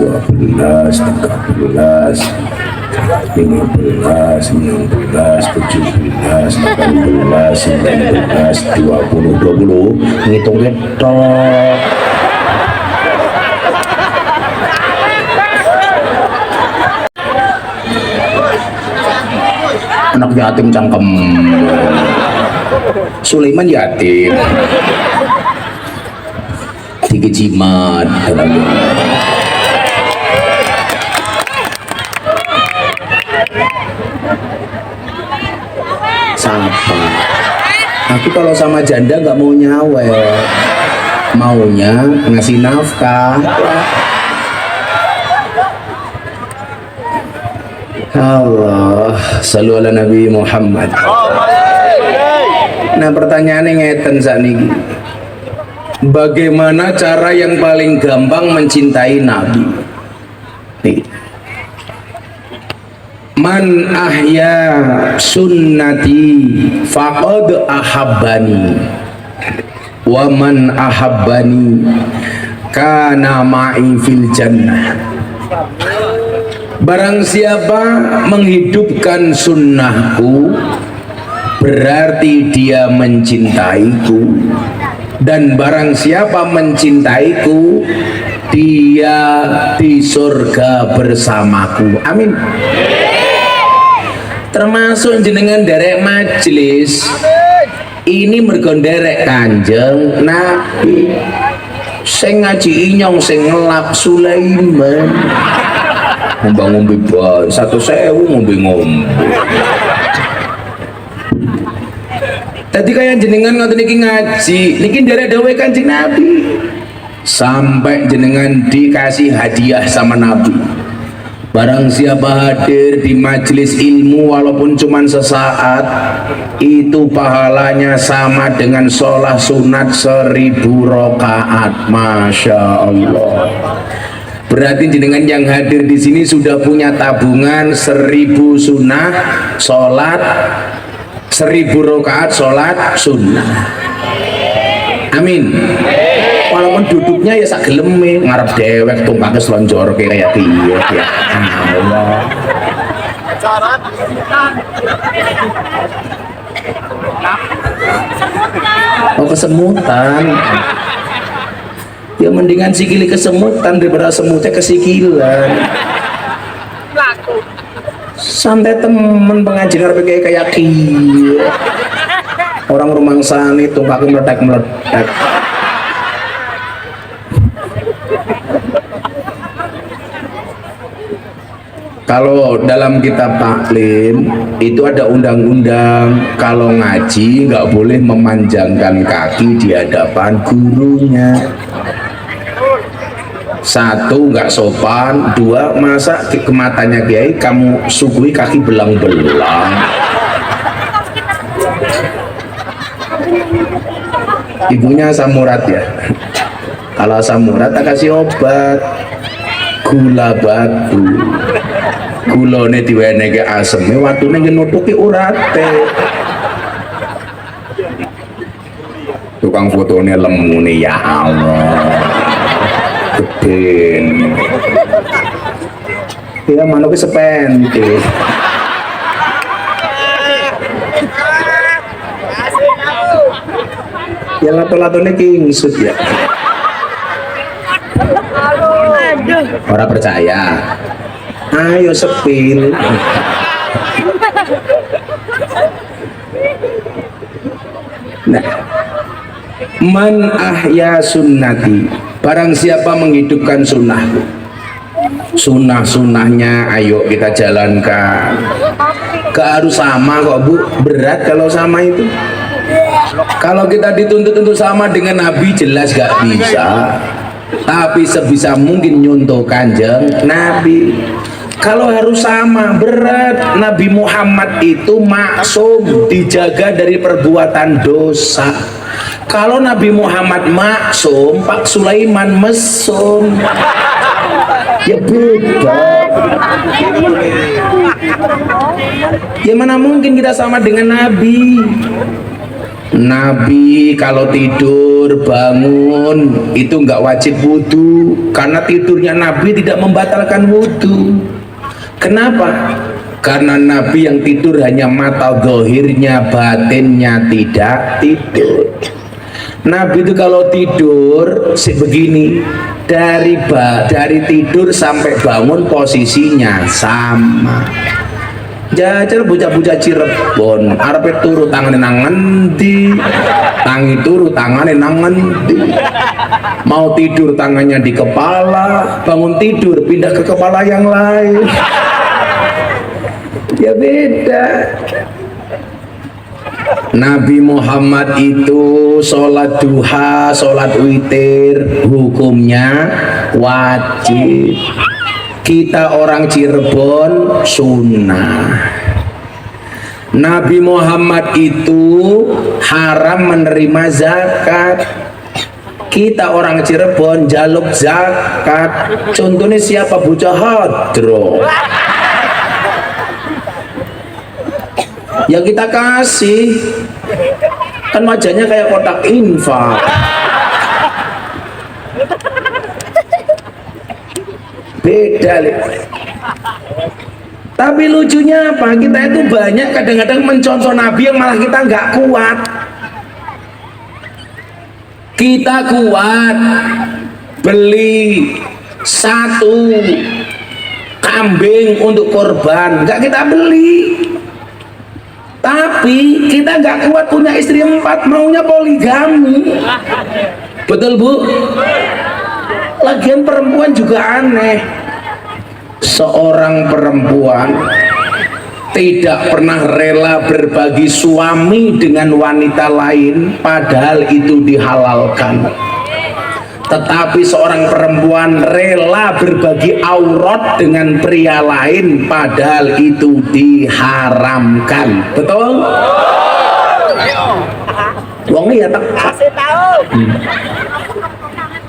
12, 13, 15, 16, 17, 18, 19, 20, ngitung ketok. Anak yatim cangkem. Sulaiman yatim. Tiga jimat dalam siapa? Aku kalau sama janda nggak mau nyawet, maunya ngasih nafkah. Allah, salu ala Nabi Muhammad. Nah pertanyaannya ngeten saat ini, Bagaimana cara yang paling gampang mencintai Nabi? Nih. Man ahya sunnati faqad ahabbani wa man ahabbani kana ma'i fil jannah. Barang siapa menghidupkan sunnahku berarti dia mencintaiku, dan barang siapa mencintaiku dia di surga bersamaku. Amin. Termasuk jenengan derek majelis ini mergo derek Kanjeng Nabi. Sing ngaji inyong sing ngelap Sulaiman ngombe bae 1.000 ngombe. Tadi kayak jenengan ngoten niki ngaji niki derek dawuh Kanjeng Nabi sampai jenengan dikasih hadiah sama Nabi. Barang siapa hadir di majelis ilmu walaupun cuma sesaat, itu pahalanya sama dengan sholat sunat 1000 rakaat. Masya Allah. Berarti jenengan yang hadir di sini sudah punya tabungan 1000 sunnah sholat, 1000 rakaat sholat sunnah. Amin. Walaupun duduknya ya sak geleme ngarep dewek tumpake slonjor kayak dia ya Allah. Oh kesemutan. Ya mendingan sikili kesemutan daripada semutnya kesikilan. Santai temen pengajian ngarep kayak kia. Orang rumangsane tumpake meledak-meledak. Kalau dalam kitab taklim itu ada undang-undang kalau ngaji nggak boleh memanjangkan kaki di hadapan gurunya. 1 nggak sopan, 2 masa ke matanya kiai kamu suguhi kaki belang-belang. Ibunya asam urat ya. Kalau asam urat tak kasih obat gula batu. Gulane diwenehke aseme watune nutuki urate. Tukang fotone lemu nih ya Allah. Geden. Ya manuk sepente. Ya lato-latone kingsut ya. Orang percaya. Ayo sepil. Nah, man ahya sunnati, barang siapa menghidupkan sunnahku. Sunnah-sunnahnya ayo kita jalankan. Gak harus sama kok Bu, berat kalau sama itu. Kalau kita dituntut untuk sama dengan Nabi jelas gak bisa. Tapi sebisa mungkin nyontoh Kanjeng Nabi. Kalau harus sama berat. Nabi Muhammad itu maksum, dijaga dari perbuatan dosa. Kalau Nabi Muhammad maksum, Pak Sulaiman mesum. Ya beda. Ya mana mungkin kita sama dengan Nabi. Nabi kalau tidur bangun itu nggak wajib wudhu, karena tidurnya Nabi tidak membatalkan wudhu. Kenapa? Karena Nabi yang tidur hanya mata zahirnya, batinnya tidak tidur. Nabi itu kalau tidur begini, dari tidur sampai bangun posisinya sama. Jajal bocah-bocah Cirebon arepe turu tangane nang ngendi, tangi turu tangane nang ngendi. Mau tidur tangannya di kepala, bangun tidur pindah ke kepala yang lain. Ya beda. Nabi Muhammad itu sholat duha, sholat witir hukumnya wajib. Kita orang Cirebon sunnah. Nabi Muhammad itu haram menerima zakat. Kita orang Cirebon jaluk zakat, contohnya siapa? Bocah hadro, ya kita kasih, kan wajahnya kayak kotak infak. Beda li. Tapi lucunya apa? Kita itu banyak kadang-kadang mencontoh Nabi yang malah kita nggak kuat. Kita kuat beli satu kambing untuk korban, nggak kita beli. Tapi kita nggak kuat punya istri 4, maunya poligami. Betul Bu? Lagian perempuan juga aneh. Seorang perempuan tidak pernah rela berbagi suami dengan wanita lain padahal itu dihalalkan. Tetapi seorang perempuan rela berbagi aurat dengan pria lain padahal itu diharamkan. Betul? Wong ya tak Kasih tahu.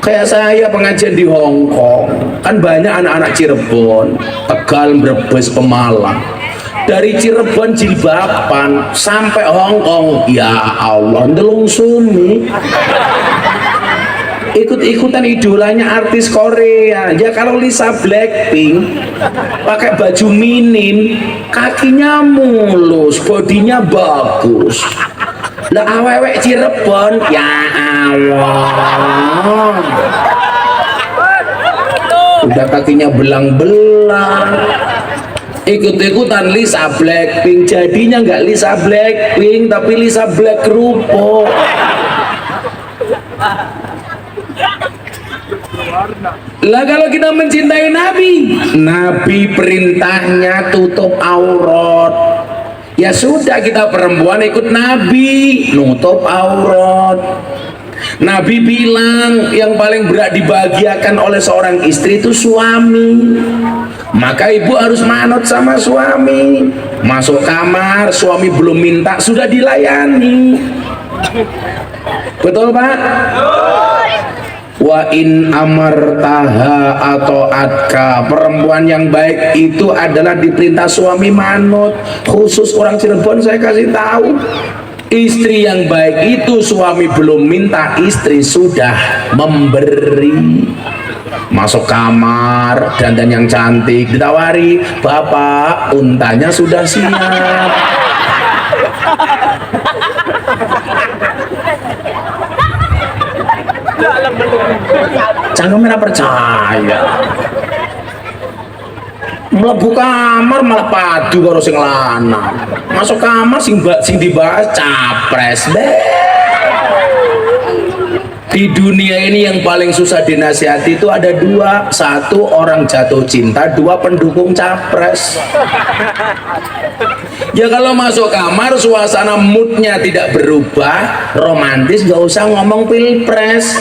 Kayak saya pengajian di Hong Kong, kan banyak anak-anak Cirebon, Tegal, Brebes, Pemalang. Dari Cirebon jilbaban sampai Hong Kong, ya Allah, ndelung sumi. Ikut-ikutan idolanya artis Korea. Ya kalau Lisa Blackpink pakai baju minim, kakinya mulus, bodinya bagus. Lah awek-awek Cirebon, ya Allah, udah kakinya belang-belang, ikut-ikutan Lisa Blackpink, jadinya nggak Lisa Blackpink tapi Lisa Black kerupuk. Lah kalau kita mencintai Nabi perintahnya tutup aurat. Ya sudah, kita perempuan ikut Nabi, nutup aurat. Nabi bilang yang paling berat dibahagiakan oleh seorang istri itu suami. Maka ibu harus manut sama suami. Masuk kamar, suami belum minta, sudah dilayani. Betul Pak? Wa in amartaha atau atka, perempuan yang baik itu adalah diperintah suami manut. Khusus orang Cirebon saya kasih tahu, istri yang baik itu suami belum minta, istri sudah memberi. Masuk kamar, dandan yang cantik, ditawari, bapak untanya sudah siap. Jangan merah percaya. Mlebu kamar malah padu karo sing lanang. Masuk kamar sing dibahas capres deh. Di dunia ini yang paling susah dinasihati itu ada dua. Satu orang jatuh cinta, dua pendukung capres. Ya kalau masuk kamar suasana moodnya tidak berubah, romantis, gak usah ngomong pilpres.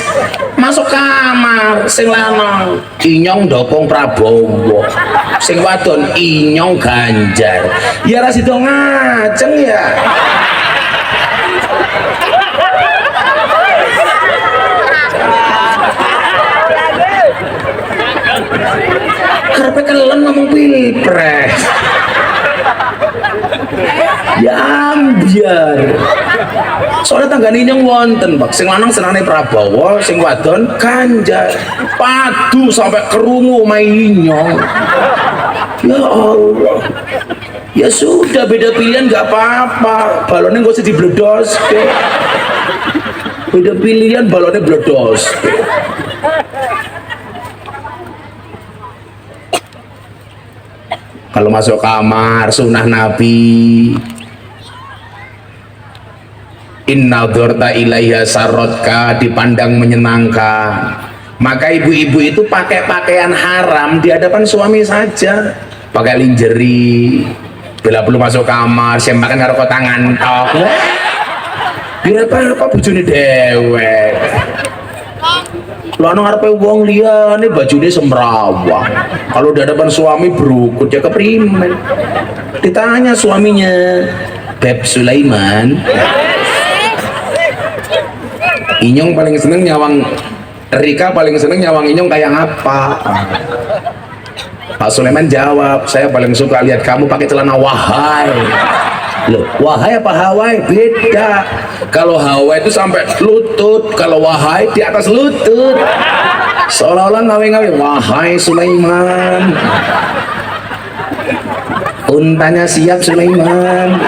Masuk kamar sing lanang inyong dopong Prabowo, sing wadon inyong Ganjar. Ya ras itu ngaceng ya. Karena kalian ngomong pilpres. Ya biar. Soalnya tanggane yang wonten, Pak. Sing lanang senane Prabowo, sing wadon Ganjar. Padu sampai kerungu mainyong. Ya Allah. Ya sudah, beda pilihan nggak apa-apa. Balonnya nggak usah dibledos. Beda pilihan, balonnya bledos. Kalau masuk kamar sunnah Nabi, inna dzurta ilaiha sarotka, dipandang menyenangkan. Maka ibu-ibu itu pakai pakaian haram di hadapan suami saja, pakai lingerie. Bila belum masuk kamar saya makan karo tangan tok, biar apa bojone dewek. Lano ngarepe wong liyane bajune semrawang. Kalau di hadapan suami berukut ya keprimen. Ditanya suaminya, Beb Sulaiman, Inyong paling seneng nyawang Rika paling seneng nyawang inyong kayak apa? Pak Sulaiman jawab, saya paling suka lihat kamu pakai celana wahai. Loh, wahai apa Hawaii? Beda. Kalau Hawaii itu sampai lutut, kalau wahai di atas lutut. Seolah-olah ngawe-ngawe, wahai Sulaiman. Untanya siap Sulaiman.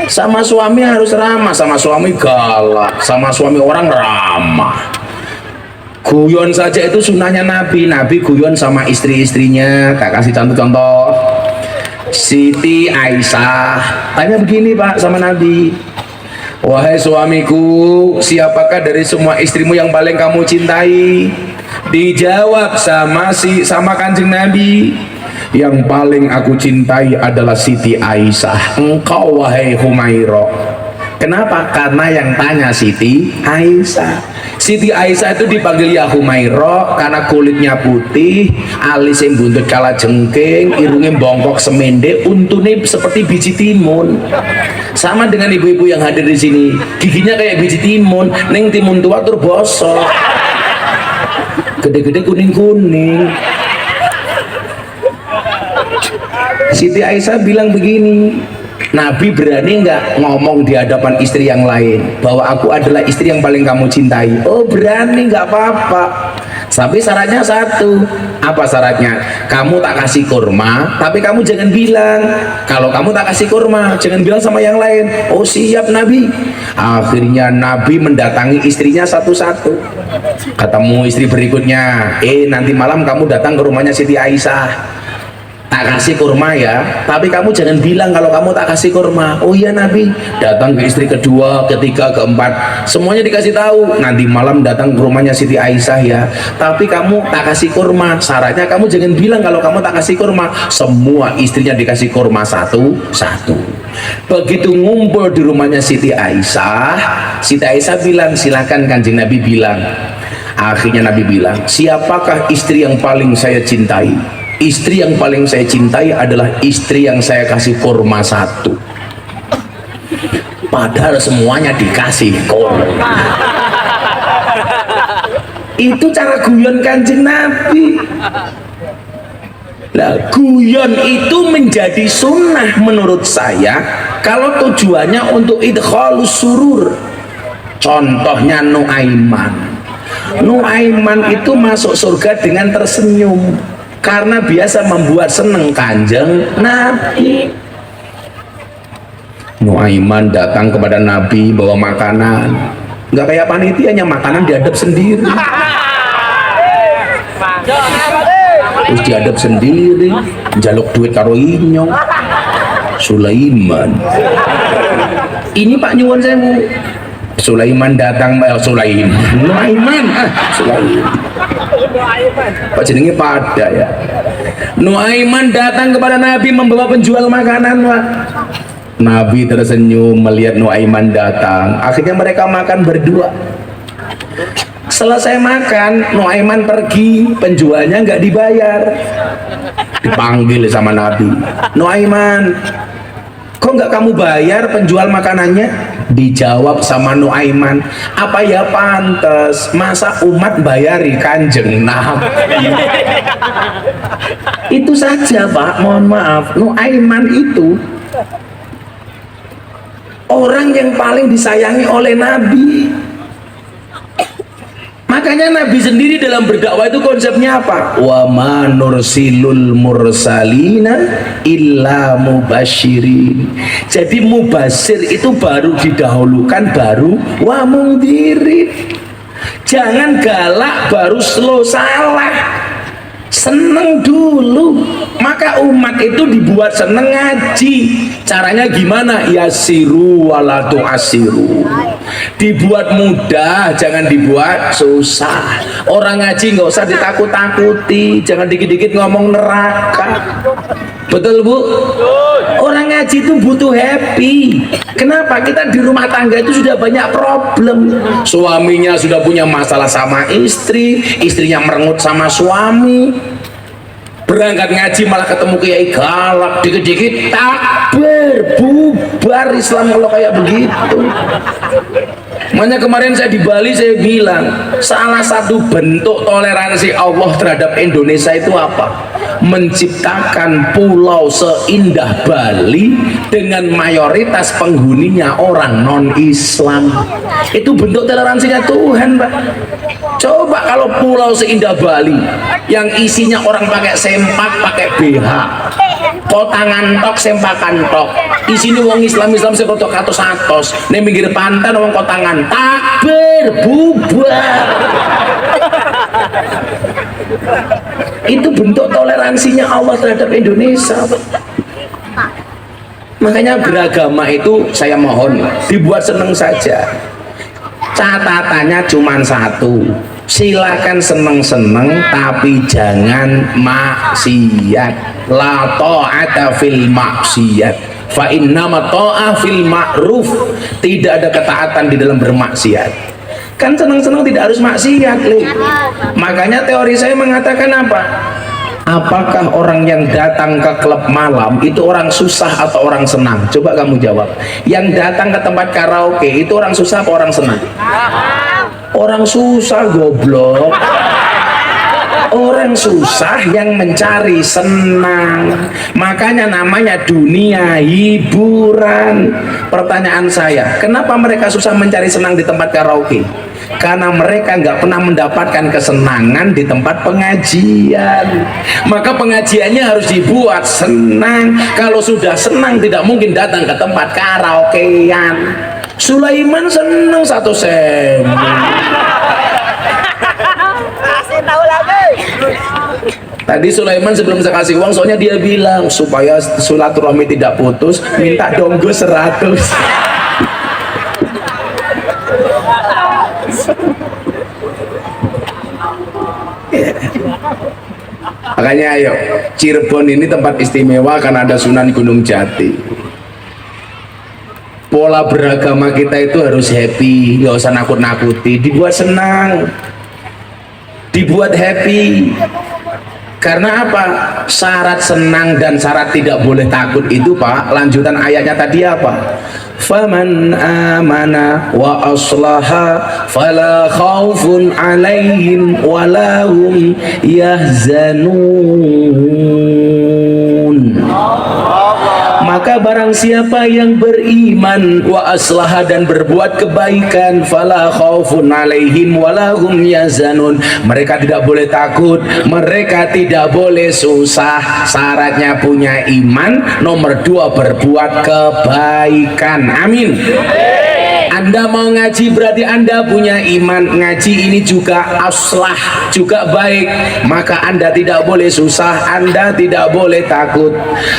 Sama suami harus ramah, sama suami galak, sama suami orang ramah. Guyon saja itu sunnahnya Nabi. Nabi guyon sama istri-istrinya. Tak kasih contoh-contoh. Siti Aisyah tanya begini Pak sama Nabi, wahai suamiku, siapakah dari semua istrimu yang paling kamu cintai? Dijawab sama Kanjeng Nabi, yang paling aku cintai adalah Siti Aisyah. Engkau wahai Humairah. Kenapa? Karena yang tanya Siti Aisyah. Siti Aisyah itu dipanggil ya Humairah karena kulitnya putih, alisnya buntut kala jengking, irungnya bongkok semende, untune seperti biji timun. Sama dengan ibu-ibu yang hadir di sini, giginya kayak biji timun, neng timun tua tur bosok, gede-gede kuning-kuning. Siti Aisyah bilang begini, Nabi berani nggak ngomong di hadapan istri yang lain bahwa aku adalah istri yang paling kamu cintai? Oh berani, nggak apa-apa, tapi syaratnya satu. Apa syaratnya? Kamu tak kasih kurma, tapi kamu jangan bilang. Kalau kamu tak kasih kurma, jangan bilang sama yang lain. Oh siap Nabi. Akhirnya Nabi mendatangi istrinya satu-satu. Ketemu istri berikutnya, nanti malam kamu datang ke rumahnya Siti Aisyah, tak kasih kurma ya, tapi kamu jangan bilang kalau kamu tak kasih kurma. Oh iya Nabi. Datang ke istri kedua, ketiga, keempat, semuanya dikasih tahu, nanti malam datang ke rumahnya Siti Aisyah ya, tapi kamu tak kasih kurma. Syaratnya kamu jangan bilang kalau kamu tak kasih kurma. Semua istrinya dikasih kurma satu-satu. Begitu ngumpul di rumahnya Siti Aisyah bilang, silakan Kanjeng Nabi bilang. Akhirnya Nabi bilang, siapakah istri yang paling saya cintai? Istri yang paling saya cintai adalah istri yang saya kasih kurma satu. Padahal semuanya dikasih kurma. Itu cara guyon Kanjeng Nabi. Nah, guyon itu menjadi sunnah menurut saya kalau tujuannya untuk idkhalus surur. Contohnya Nuaiman itu masuk surga dengan tersenyum karena biasa membuat seneng Kanjeng Nabi. Nuaiman datang kepada Nabi bawa makanan, nggak kayak panitianya, makanan diadep sendiri. Terus diadep sendiri, jaluk duit karo inyong. Sulaiman, ini Pak nyuwun sewu. Sulaiman datang, Nuaiman. Pak jenenge pada ya. Nuaiman datang kepada Nabi membawa penjual makanan, Pak. Nabi tersenyum melihat Nuaiman datang. Akhirnya mereka makan berdua. Selesai makan, Nuaiman pergi, penjualnya nggak dibayar. Dipanggil sama Nabi, Nuaiman, kok nggak kamu bayar penjual makanannya? Dijawab sama Nuaiman, apa ya pantas, masa umat bayari Kanjeng Nabi? Itu saja Pak, mohon maaf. Nuaiman itu orang yang paling disayangi oleh Nabi. Makanya Nabi sendiri dalam berdakwah itu konsepnya apa? Wa ma nursilul mursalina illa mubasyirin. Jadi mubasir itu baru didahulukan, baru wa mungdirin. Jangan galak baru slow salah. Seneng dulu. Maka umat itu dibuat seneng ngaji. Caranya gimana? Yasiru wala tu'asiru. Dibuat mudah, jangan dibuat susah. Orang ngaji nggak usah ditakut-takuti, jangan dikit-dikit ngomong neraka. Betul Bu? Orang ngaji itu butuh happy. Kenapa? Kita di rumah tangga itu sudah banyak problem. Suaminya sudah punya masalah sama istri, istrinya merengut sama suami. Berangkat ngaji malah ketemu kiai galak, dikit-dikit takbir, bubar Islam kalau kayak begitu. Makanya kemarin saya di Bali saya bilang salah satu bentuk toleransi Allah terhadap Indonesia itu apa? Menciptakan pulau seindah Bali dengan mayoritas penghuninya orang non-Islam. Itu bentuk toleransinya Tuhan, Pak. Coba kalau pulau seindah Bali yang isinya orang pakai sempak, pakai BH, kotangan tok, sempakan tok, isinya wong Islam-Islam sekotok atos-atos, ning pinggir pantai wong kotangan takbir bubar. Itu bentuk toleransinya Allah terhadap Indonesia. Makanya beragama itu saya mohon dibuat seneng saja. Catatannya cuma satu, silakan seneng-seneng tapi jangan maksiat. La ta'ata fil maksiat, fa innama ta'ah fil ma'ruf. Tidak ada ketaatan di dalam bermaksiat. Kan senang-senang tidak harus maksiat, Le. Makanya teori saya mengatakan apa? Apakah orang yang datang ke klub malam itu orang susah atau orang senang? Coba kamu jawab. Yang datang ke tempat karaoke itu orang susah atau orang senang? Orang susah, goblok. Orang susah yang mencari senang. Makanya namanya dunia hiburan. Pertanyaan saya, kenapa mereka susah mencari senang di tempat karaoke? Karena mereka nggak pernah mendapatkan kesenangan di tempat pengajian. Maka pengajiannya harus dibuat senang. Kalau sudah senang tidak mungkin datang ke tempat karaokean. Sulaiman senang satu sen. Tahu lagi. Tadi Sulaiman sebelum saya kasih uang, soalnya dia bilang supaya silaturahmi tidak putus, minta donggo 100. Makanya ayo, Cirebon ini tempat istimewa karena ada Sunan Gunung Jati. Pola beragama kita itu harus happy, nggak usah nakut-nakuti, dibuat senang, dibuat happy. Karena apa? Syarat senang dan syarat tidak boleh takut itu, Pak, lanjutan ayatnya tadi apa? Faman amana wa aslaha fala khaufun alaihim walahum yahzanun. Maka barang siapa yang beriman wa aslaha dan berbuat kebaikan, fala khaufun alaihim walahum yahzanun. Mereka tidak boleh takut, mereka tidak boleh susah. Syaratnya punya iman, nomor 2 berbuat kebaikan. Amin. Anda mau ngaji berarti Anda punya iman. Ngaji ini juga aslah, juga baik. Maka Anda tidak boleh susah, Anda tidak boleh takut.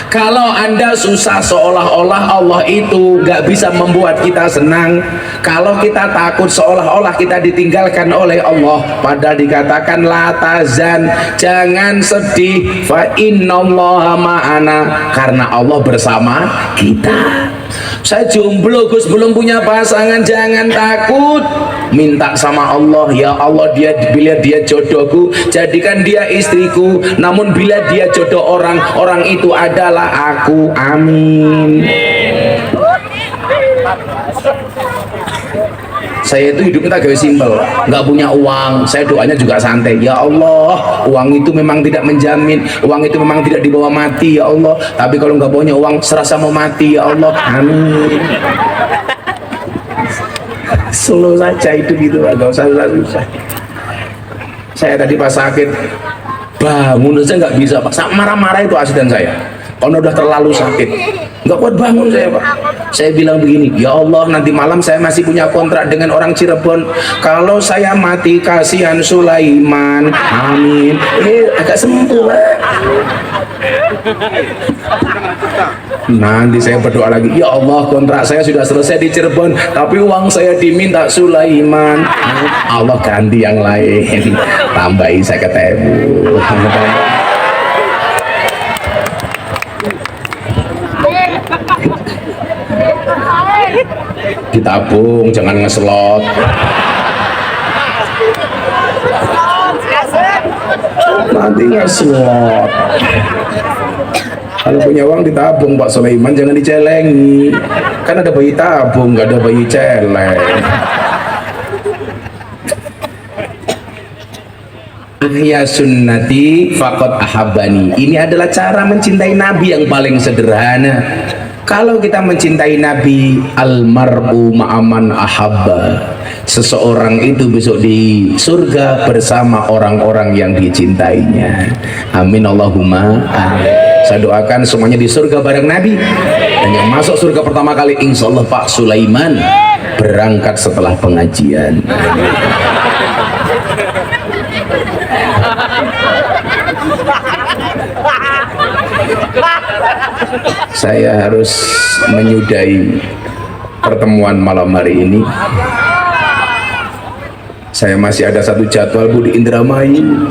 Kalau Anda susah seolah-olah Allah itu nggak bisa membuat kita senang. Kalau kita takut seolah-olah kita ditinggalkan oleh Allah. Padahal dikatakan la tazan, jangan sedih, fa innallaha ma'ana, karena Allah bersama kita. Saya jomblo Gus, belum punya pasangan, jangan takut, minta sama Allah, ya Allah, bila dia jodohku jadikan dia istriku, namun bila dia jodoh orang itu adalah aku. Amin. Saya itu hidupnya tak gawe simpel, nggak punya uang, saya doanya juga santai. Ya Allah, uang itu memang tidak menjamin, uang itu memang tidak dibawa mati, ya Allah. Tapi kalau nggak punya uang, serasa mau mati, ya Allah. Amin. Solo saja itu gitu, nggak usah susah. Saya tadi pas sakit bangun aja nggak bisa, Pak. Marah-marah itu asisten saya. Kalau udah terlalu sakit, nggak kuat bangun saya, Pak. Saya bilang begini, ya Allah, nanti malam saya masih punya kontrak dengan orang Cirebon. Kalau saya mati, kasihan Sulaiman. Amin. Agak sembuh, Pak. Nanti saya berdoa lagi, ya Allah, kontrak saya sudah selesai di Cirebon, tapi uang saya diminta Sulaiman. Allah ganti yang lain, tambahin saya ketemu. Ditabung, jangan ngeslot. Nanti ngeslot. Kalau punya uang ditabung, Pak Sulaiman, jangan dicelengi. Kan ada bayi tabung, nggak ada bayi celeng. ahya sunnati faqad ahabbani. Ini adalah cara mencintai Nabi yang paling sederhana. Kalau kita mencintai Nabi, almar'u ma'aman ahabba, seseorang itu besok di surga bersama orang-orang yang dicintainya. Amin Allahumma amin. Saya doakan semuanya di surga bareng Nabi. Dan yang masuk surga pertama kali insya Allah Pak Sulaiman, berangkat setelah pengajian. Saya harus menyudahi pertemuan malam hari ini. Saya masih ada satu jadwal Bu di Indramayu.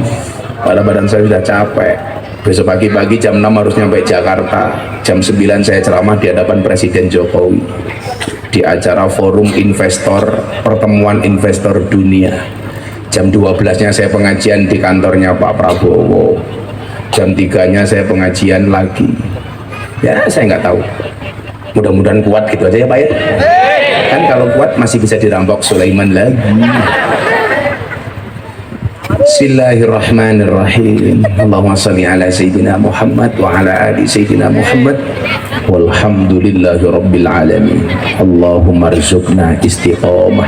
Pada badan saya sudah capek. Besok pagi-pagi jam 6 harus nyampe Jakarta. Jam 9 saya ceramah di hadapan Presiden Jokowi di acara forum investor, pertemuan investor dunia. Jam 12-nya saya pengajian di kantornya Pak Prabowo. Jam 3-nya saya pengajian lagi. Ya saya nggak tahu. Mudah-mudahan kuat gitu aja ya Pak ya. Kan kalau kuat masih bisa dirampok Sulaiman lagi. Bismillahirrahmanirrahim. Allahumma shalli ala Sayyidina Muhammad wa ala ali Sayyidina Muhammad. Walhamdulillahi Rabbil Alamin. Allahumma rizukna istiqamah.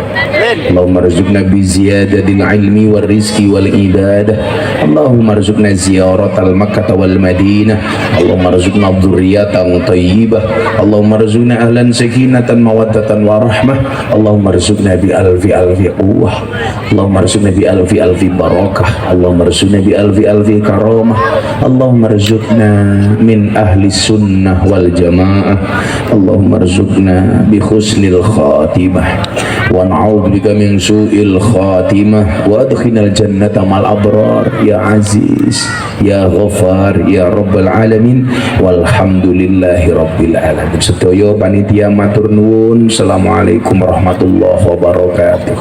Allahumma rizukna biziyadatil ilmi wal rizki wal ibadah. Allahumma rizukna ziyaratal Makkah wal Madinah. Allahumma rizukna dhurriyatan tayyibah. Allahumma rizukna ahlan sakinatan mawaddatan wa rahmah. Allahumma rizukna bi alfi quwwah. Allahumma rizukna bi alfi barakah. Allahumma rizukna bi alfi karamah. Allahumma rizukna min ahli sunnah wal jamaah. Allahumma rizukna bi husnil khatimah wa na'udzubika min su'il khatimah wa adkhilnal jannata mal abrar ya aziz ya ghafar ya rabbal alamin walhamdulillahi rabbil alamin. Sedaya panitia matur nuwun. Assalamualaikum warahmatullahi wabarakatuh.